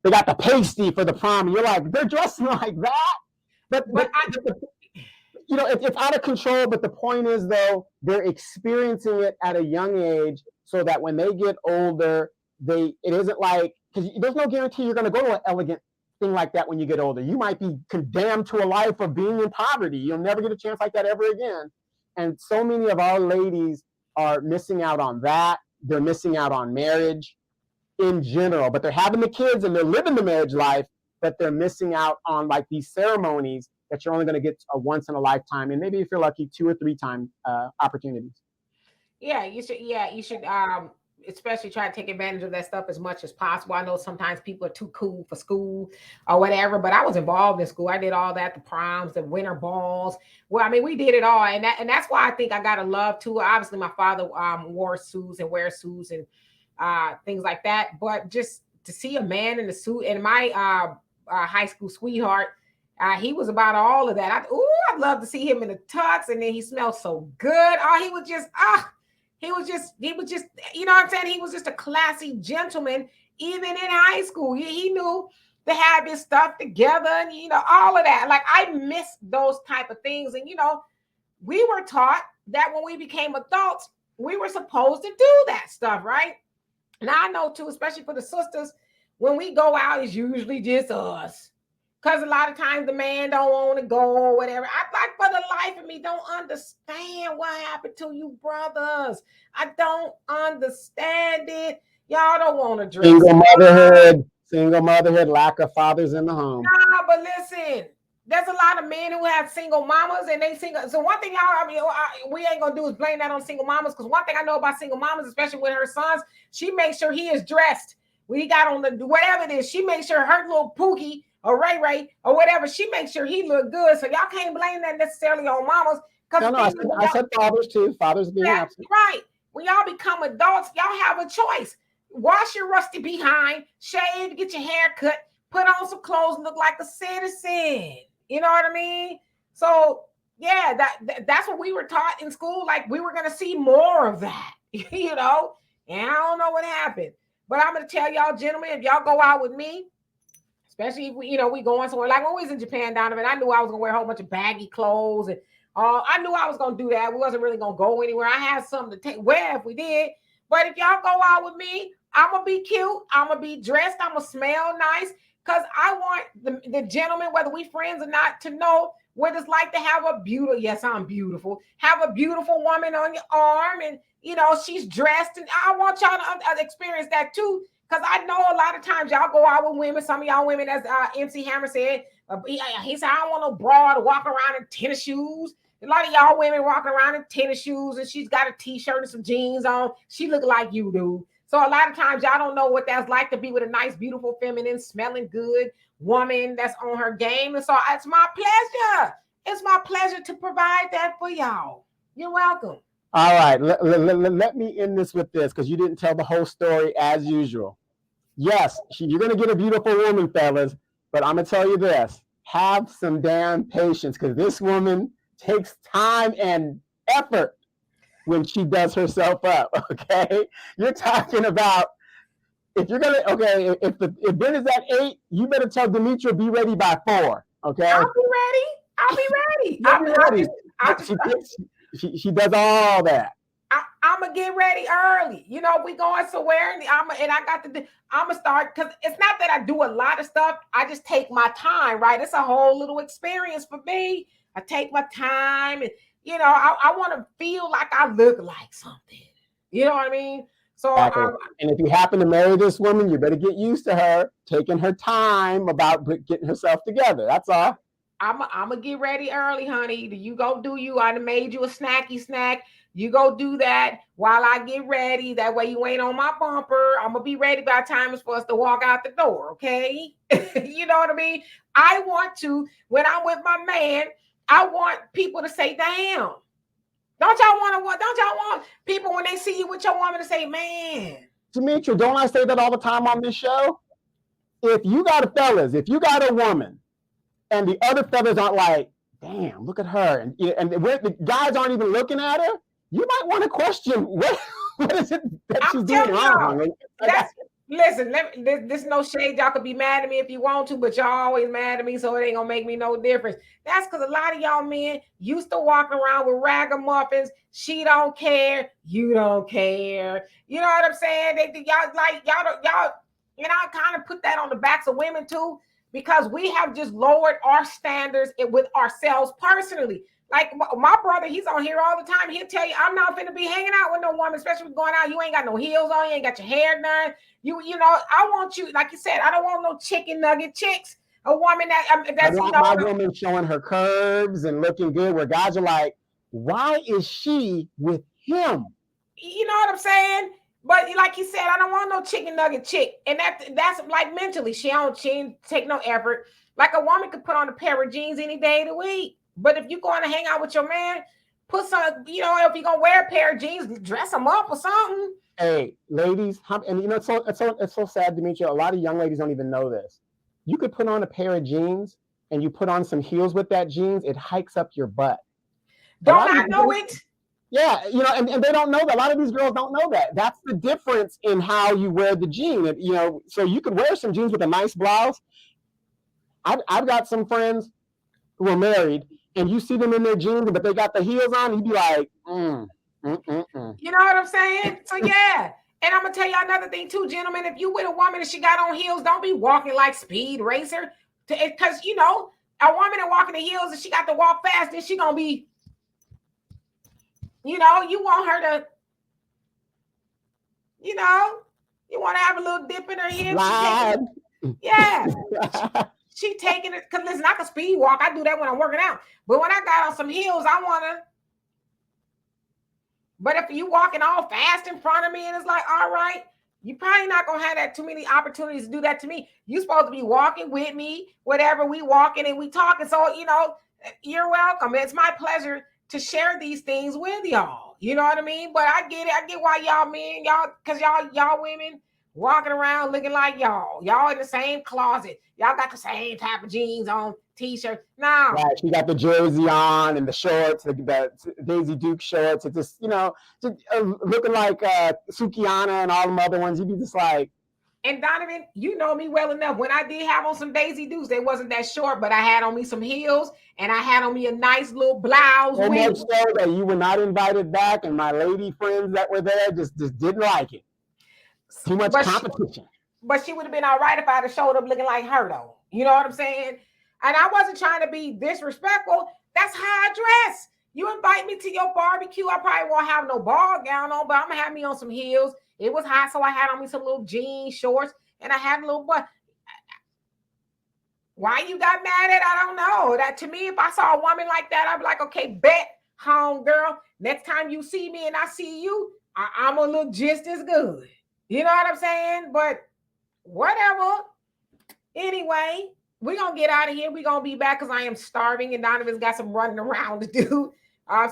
they got the pasty for the prom, and you're like, they're dressing like that. But you know, it's out of control. But the point is, though, they're experiencing it at a young age, so that when they get older, it isn't like, because there's no guarantee you're going to go to an elegant thing like that when you get older. You might be condemned to a life of being in poverty. You'll never get a chance like that ever again. And so many of our ladies are missing out on that. They're missing out on marriage in general, but they're having the kids and they're living the marriage life, but they're missing out on like these ceremonies that you're only going to get a once in a lifetime, and maybe if you're lucky, 2 or 3 time opportunities. Yeah, you should especially try to take advantage of that stuff as much as possible. I know sometimes people are too cool for school or whatever, but I was involved in school. I did all that, the proms, the winter balls. Well, I mean, we did it all. And that's why I think I got a love too. Obviously, my father wore suits and wears suits and things like that. But just to see a man in a suit, and my high school sweetheart, he was about all of that. I'd love to see him in the tux, and then he smelled so good. Oh, he was just, you know what I'm saying? He was just a classy gentleman, even in high school. He knew to have his stuff together and, you know, all of that. Like, I miss those type of things. And, you know, we were taught that when we became adults, we were supposed to do that stuff, right? And I know too, especially for the sisters, when we go out, it's usually just us. Because a lot of times the man don't want to go or whatever. I, like, for the life of me, don't understand what happened to you brothers. I don't understand it. Y'all don't want to dress. Single motherhood, lack of fathers in the home. Nah, but listen, there's a lot of men who have single mamas and they single. So one thing we ain't going to do is blame that on single mamas. Because one thing I know about single mamas, especially with her sons, she makes sure he is dressed. When he got on the, whatever it is, she makes sure her little Pookie or Ray or whatever, she makes sure he look good. So y'all can't blame that necessarily on mamas. No, I said fathers too. Fathers being absent. Right. When y'all become adults, y'all have a choice. Wash your rusty behind, shave, get your hair cut, put on some clothes, and look like a citizen. You know what I mean? So yeah, that's what we were taught in school. Like we were gonna see more of that, you know. And I don't know what happened, but I'm gonna tell y'all, gentlemen, if y'all go out with me, especially if we, we going somewhere. Like when we was in Japan, Donovan, I knew I was gonna wear a whole bunch of baggy clothes and I knew I was gonna do that. We wasn't really gonna go anywhere. I had something to wear if we did. But if y'all go out with me, I'm gonna be cute. I'm gonna be dressed. I'm gonna smell nice. Cause I want the gentleman, whether we friends or not, to know what it's like to have a beautiful. Yes, I'm beautiful. Have a beautiful woman on your arm, and she's dressed. And I want y'all to experience that too. Because I know a lot of times y'all go out with women. Some of y'all women, as MC Hammer said, he said, I don't want no broad to walk around in tennis shoes. A lot of y'all women walking around in tennis shoes, and she's got a t-shirt and some jeans on. She look like you do. So a lot of times y'all don't know what that's like to be with a nice, beautiful, feminine, smelling good woman that's on her game. And so it's my pleasure. It's my pleasure to provide that for y'all. You're welcome. All right, let me end this with this, because you didn't tell the whole story as usual. Yes, you're going to get a beautiful woman, fellas, but I'm going to tell you this. Have some damn patience, because this woman takes time and effort when she does herself up, okay? You're talking about, if you're going to, okay, if Ben is at 8, you better tell Demetra be ready by 4, okay? I'll be ready. She does all that. I'm gonna get ready early. We going somewhere, and I'm gonna start, because it's not that I do a lot of stuff. I just take my time, right? It's a whole little experience for me. I take my time, and I want to feel like I look like something. You know what I mean? So, exactly. And if you happen to marry this woman, you better get used to her taking her time about getting herself together. That's all. I'm gonna get ready early, honey. You go do you. I done made you a snacky snack. You go do that while I get ready. That way you ain't on my bumper. I'm gonna be ready by the time it's for us to walk out the door, okay? You know what I mean? I want to, when I'm with my man, I want people to say, damn. Don't y'all want people when they see you with your woman to say, man? Demetra, don't I say that all the time on this show? If you got a woman, and the other fellas aren't like, damn, look at her, and the guys aren't even looking at her, you might want to question what is it that she's doing wrong. Listen, there's no shade. Y'all could be mad at me if you want to, but y'all always mad at me, so it ain't gonna make me no difference. That's because a lot of y'all men used to walk around with ragamuffins. She don't care, you don't care. You know what I'm saying? Y'all, and I kind of put that on the backs of women too, because we have just lowered our standards with ourselves personally. Like my brother, he's on here all the time. He'll tell you, I'm not finna be hanging out with no woman, especially going out. You ain't got no heels on. You ain't got your hair done. I want you, like you said, I don't want no chicken nugget chicks. A woman that's I want my woman showing her curves and looking good, where guys are like, why is she with him? You know what I'm saying? But like you said, I don't want no chicken nugget chick. And that's like mentally, she ain't take no effort. Like a woman could put on a pair of jeans any day of the week. But if you're going to hang out with your man, put some, if you're going to wear a pair of jeans, dress them up or something. Hey, ladies, and it's so sad, Demetra. A lot of young ladies don't even know this. You could put on a pair of jeans and you put on some heels with that jeans, it hikes up your butt. Don't I know it? Yeah, and they don't know that. A lot of these girls don't know that. That's the difference in how you wear the jean. So you could wear some jeans with a nice blouse. I've got some friends who are married, and you see them in their jeans, but they got the heels on, and you'd be like, You know what I'm saying? So yeah. And I'm gonna tell you another thing too, gentlemen. If you with a woman and she got on heels, don't be walking like Speed Racer. Because a woman that walking the heels and she got to walk fast, and she gonna be, you want her to, you want to have a little dip in her hips. Yeah. She taking it, because listen, I can speed walk. I do that when I'm working out. But when I got on some heels, I want to. But if you walking all fast in front of me and it's like, all right, you probably not going to have that too many opportunities to do that to me. You supposed to be walking with me, whatever, we walking and we talking. So, you're welcome. It's my pleasure to share these things with y'all. You know what I mean? But I get it. I get why y'all men, because y'all women, walking around looking like y'all. Y'all in the same closet. Y'all got the same type of jeans on, t-shirt. No. Right, she got the jersey on and the shorts, the Daisy Duke shorts. It's just, just, looking like Sukiana and all them other ones. You'd be just like. And Donovan, you know me well enough. When I did have on some Daisy Dukes, they wasn't that short, but I had on me some heels and I had on me a nice little blouse. So much so that you were not invited back, and my lady friends that were there just didn't like it. Too much competition. But she would have been all right if I'd have showed up looking like her, though. You know what I'm saying? And I wasn't trying to be disrespectful. That's how I dress. You invite me to your barbecue, I probably won't have no ball gown on, but I'm going to have me on some heels. It was hot, so I had on me some little jean shorts, and I had a little butt. Why you got mad at? I don't know. That to me, if I saw a woman like that, I'd be like, okay, bet, home girl. Next time you see me and I see you, I'm going to look just as good. You know what I'm saying? But whatever. Anyway, we're going to get out of here. We're going to be back because I am starving and Donovan's got some running around to do.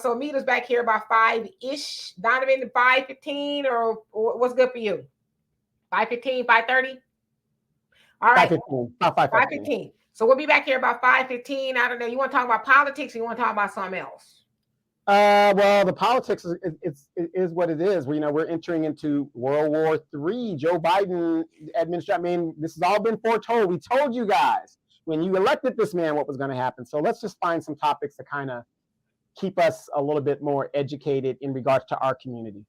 So meet us back here about 5-ish. Donovan, 5:15 or what's good for you? 5:15, 5:30? All right. 5:15. So we'll be back here about 5:15. I don't know. You want to talk about politics or you want to talk about something else? Well, the politics is what it is. We're entering into World War III. Joe Biden administration. I mean, this has all been foretold. We told you guys when you elected this man what was going to happen. So let's just find some topics to kind of keep us a little bit more educated in regards to our community.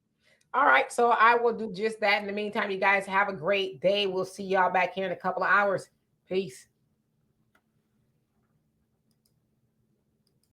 All right. So I will do just that. In the meantime, you guys have a great day. We'll see y'all back here in a couple of hours. Peace.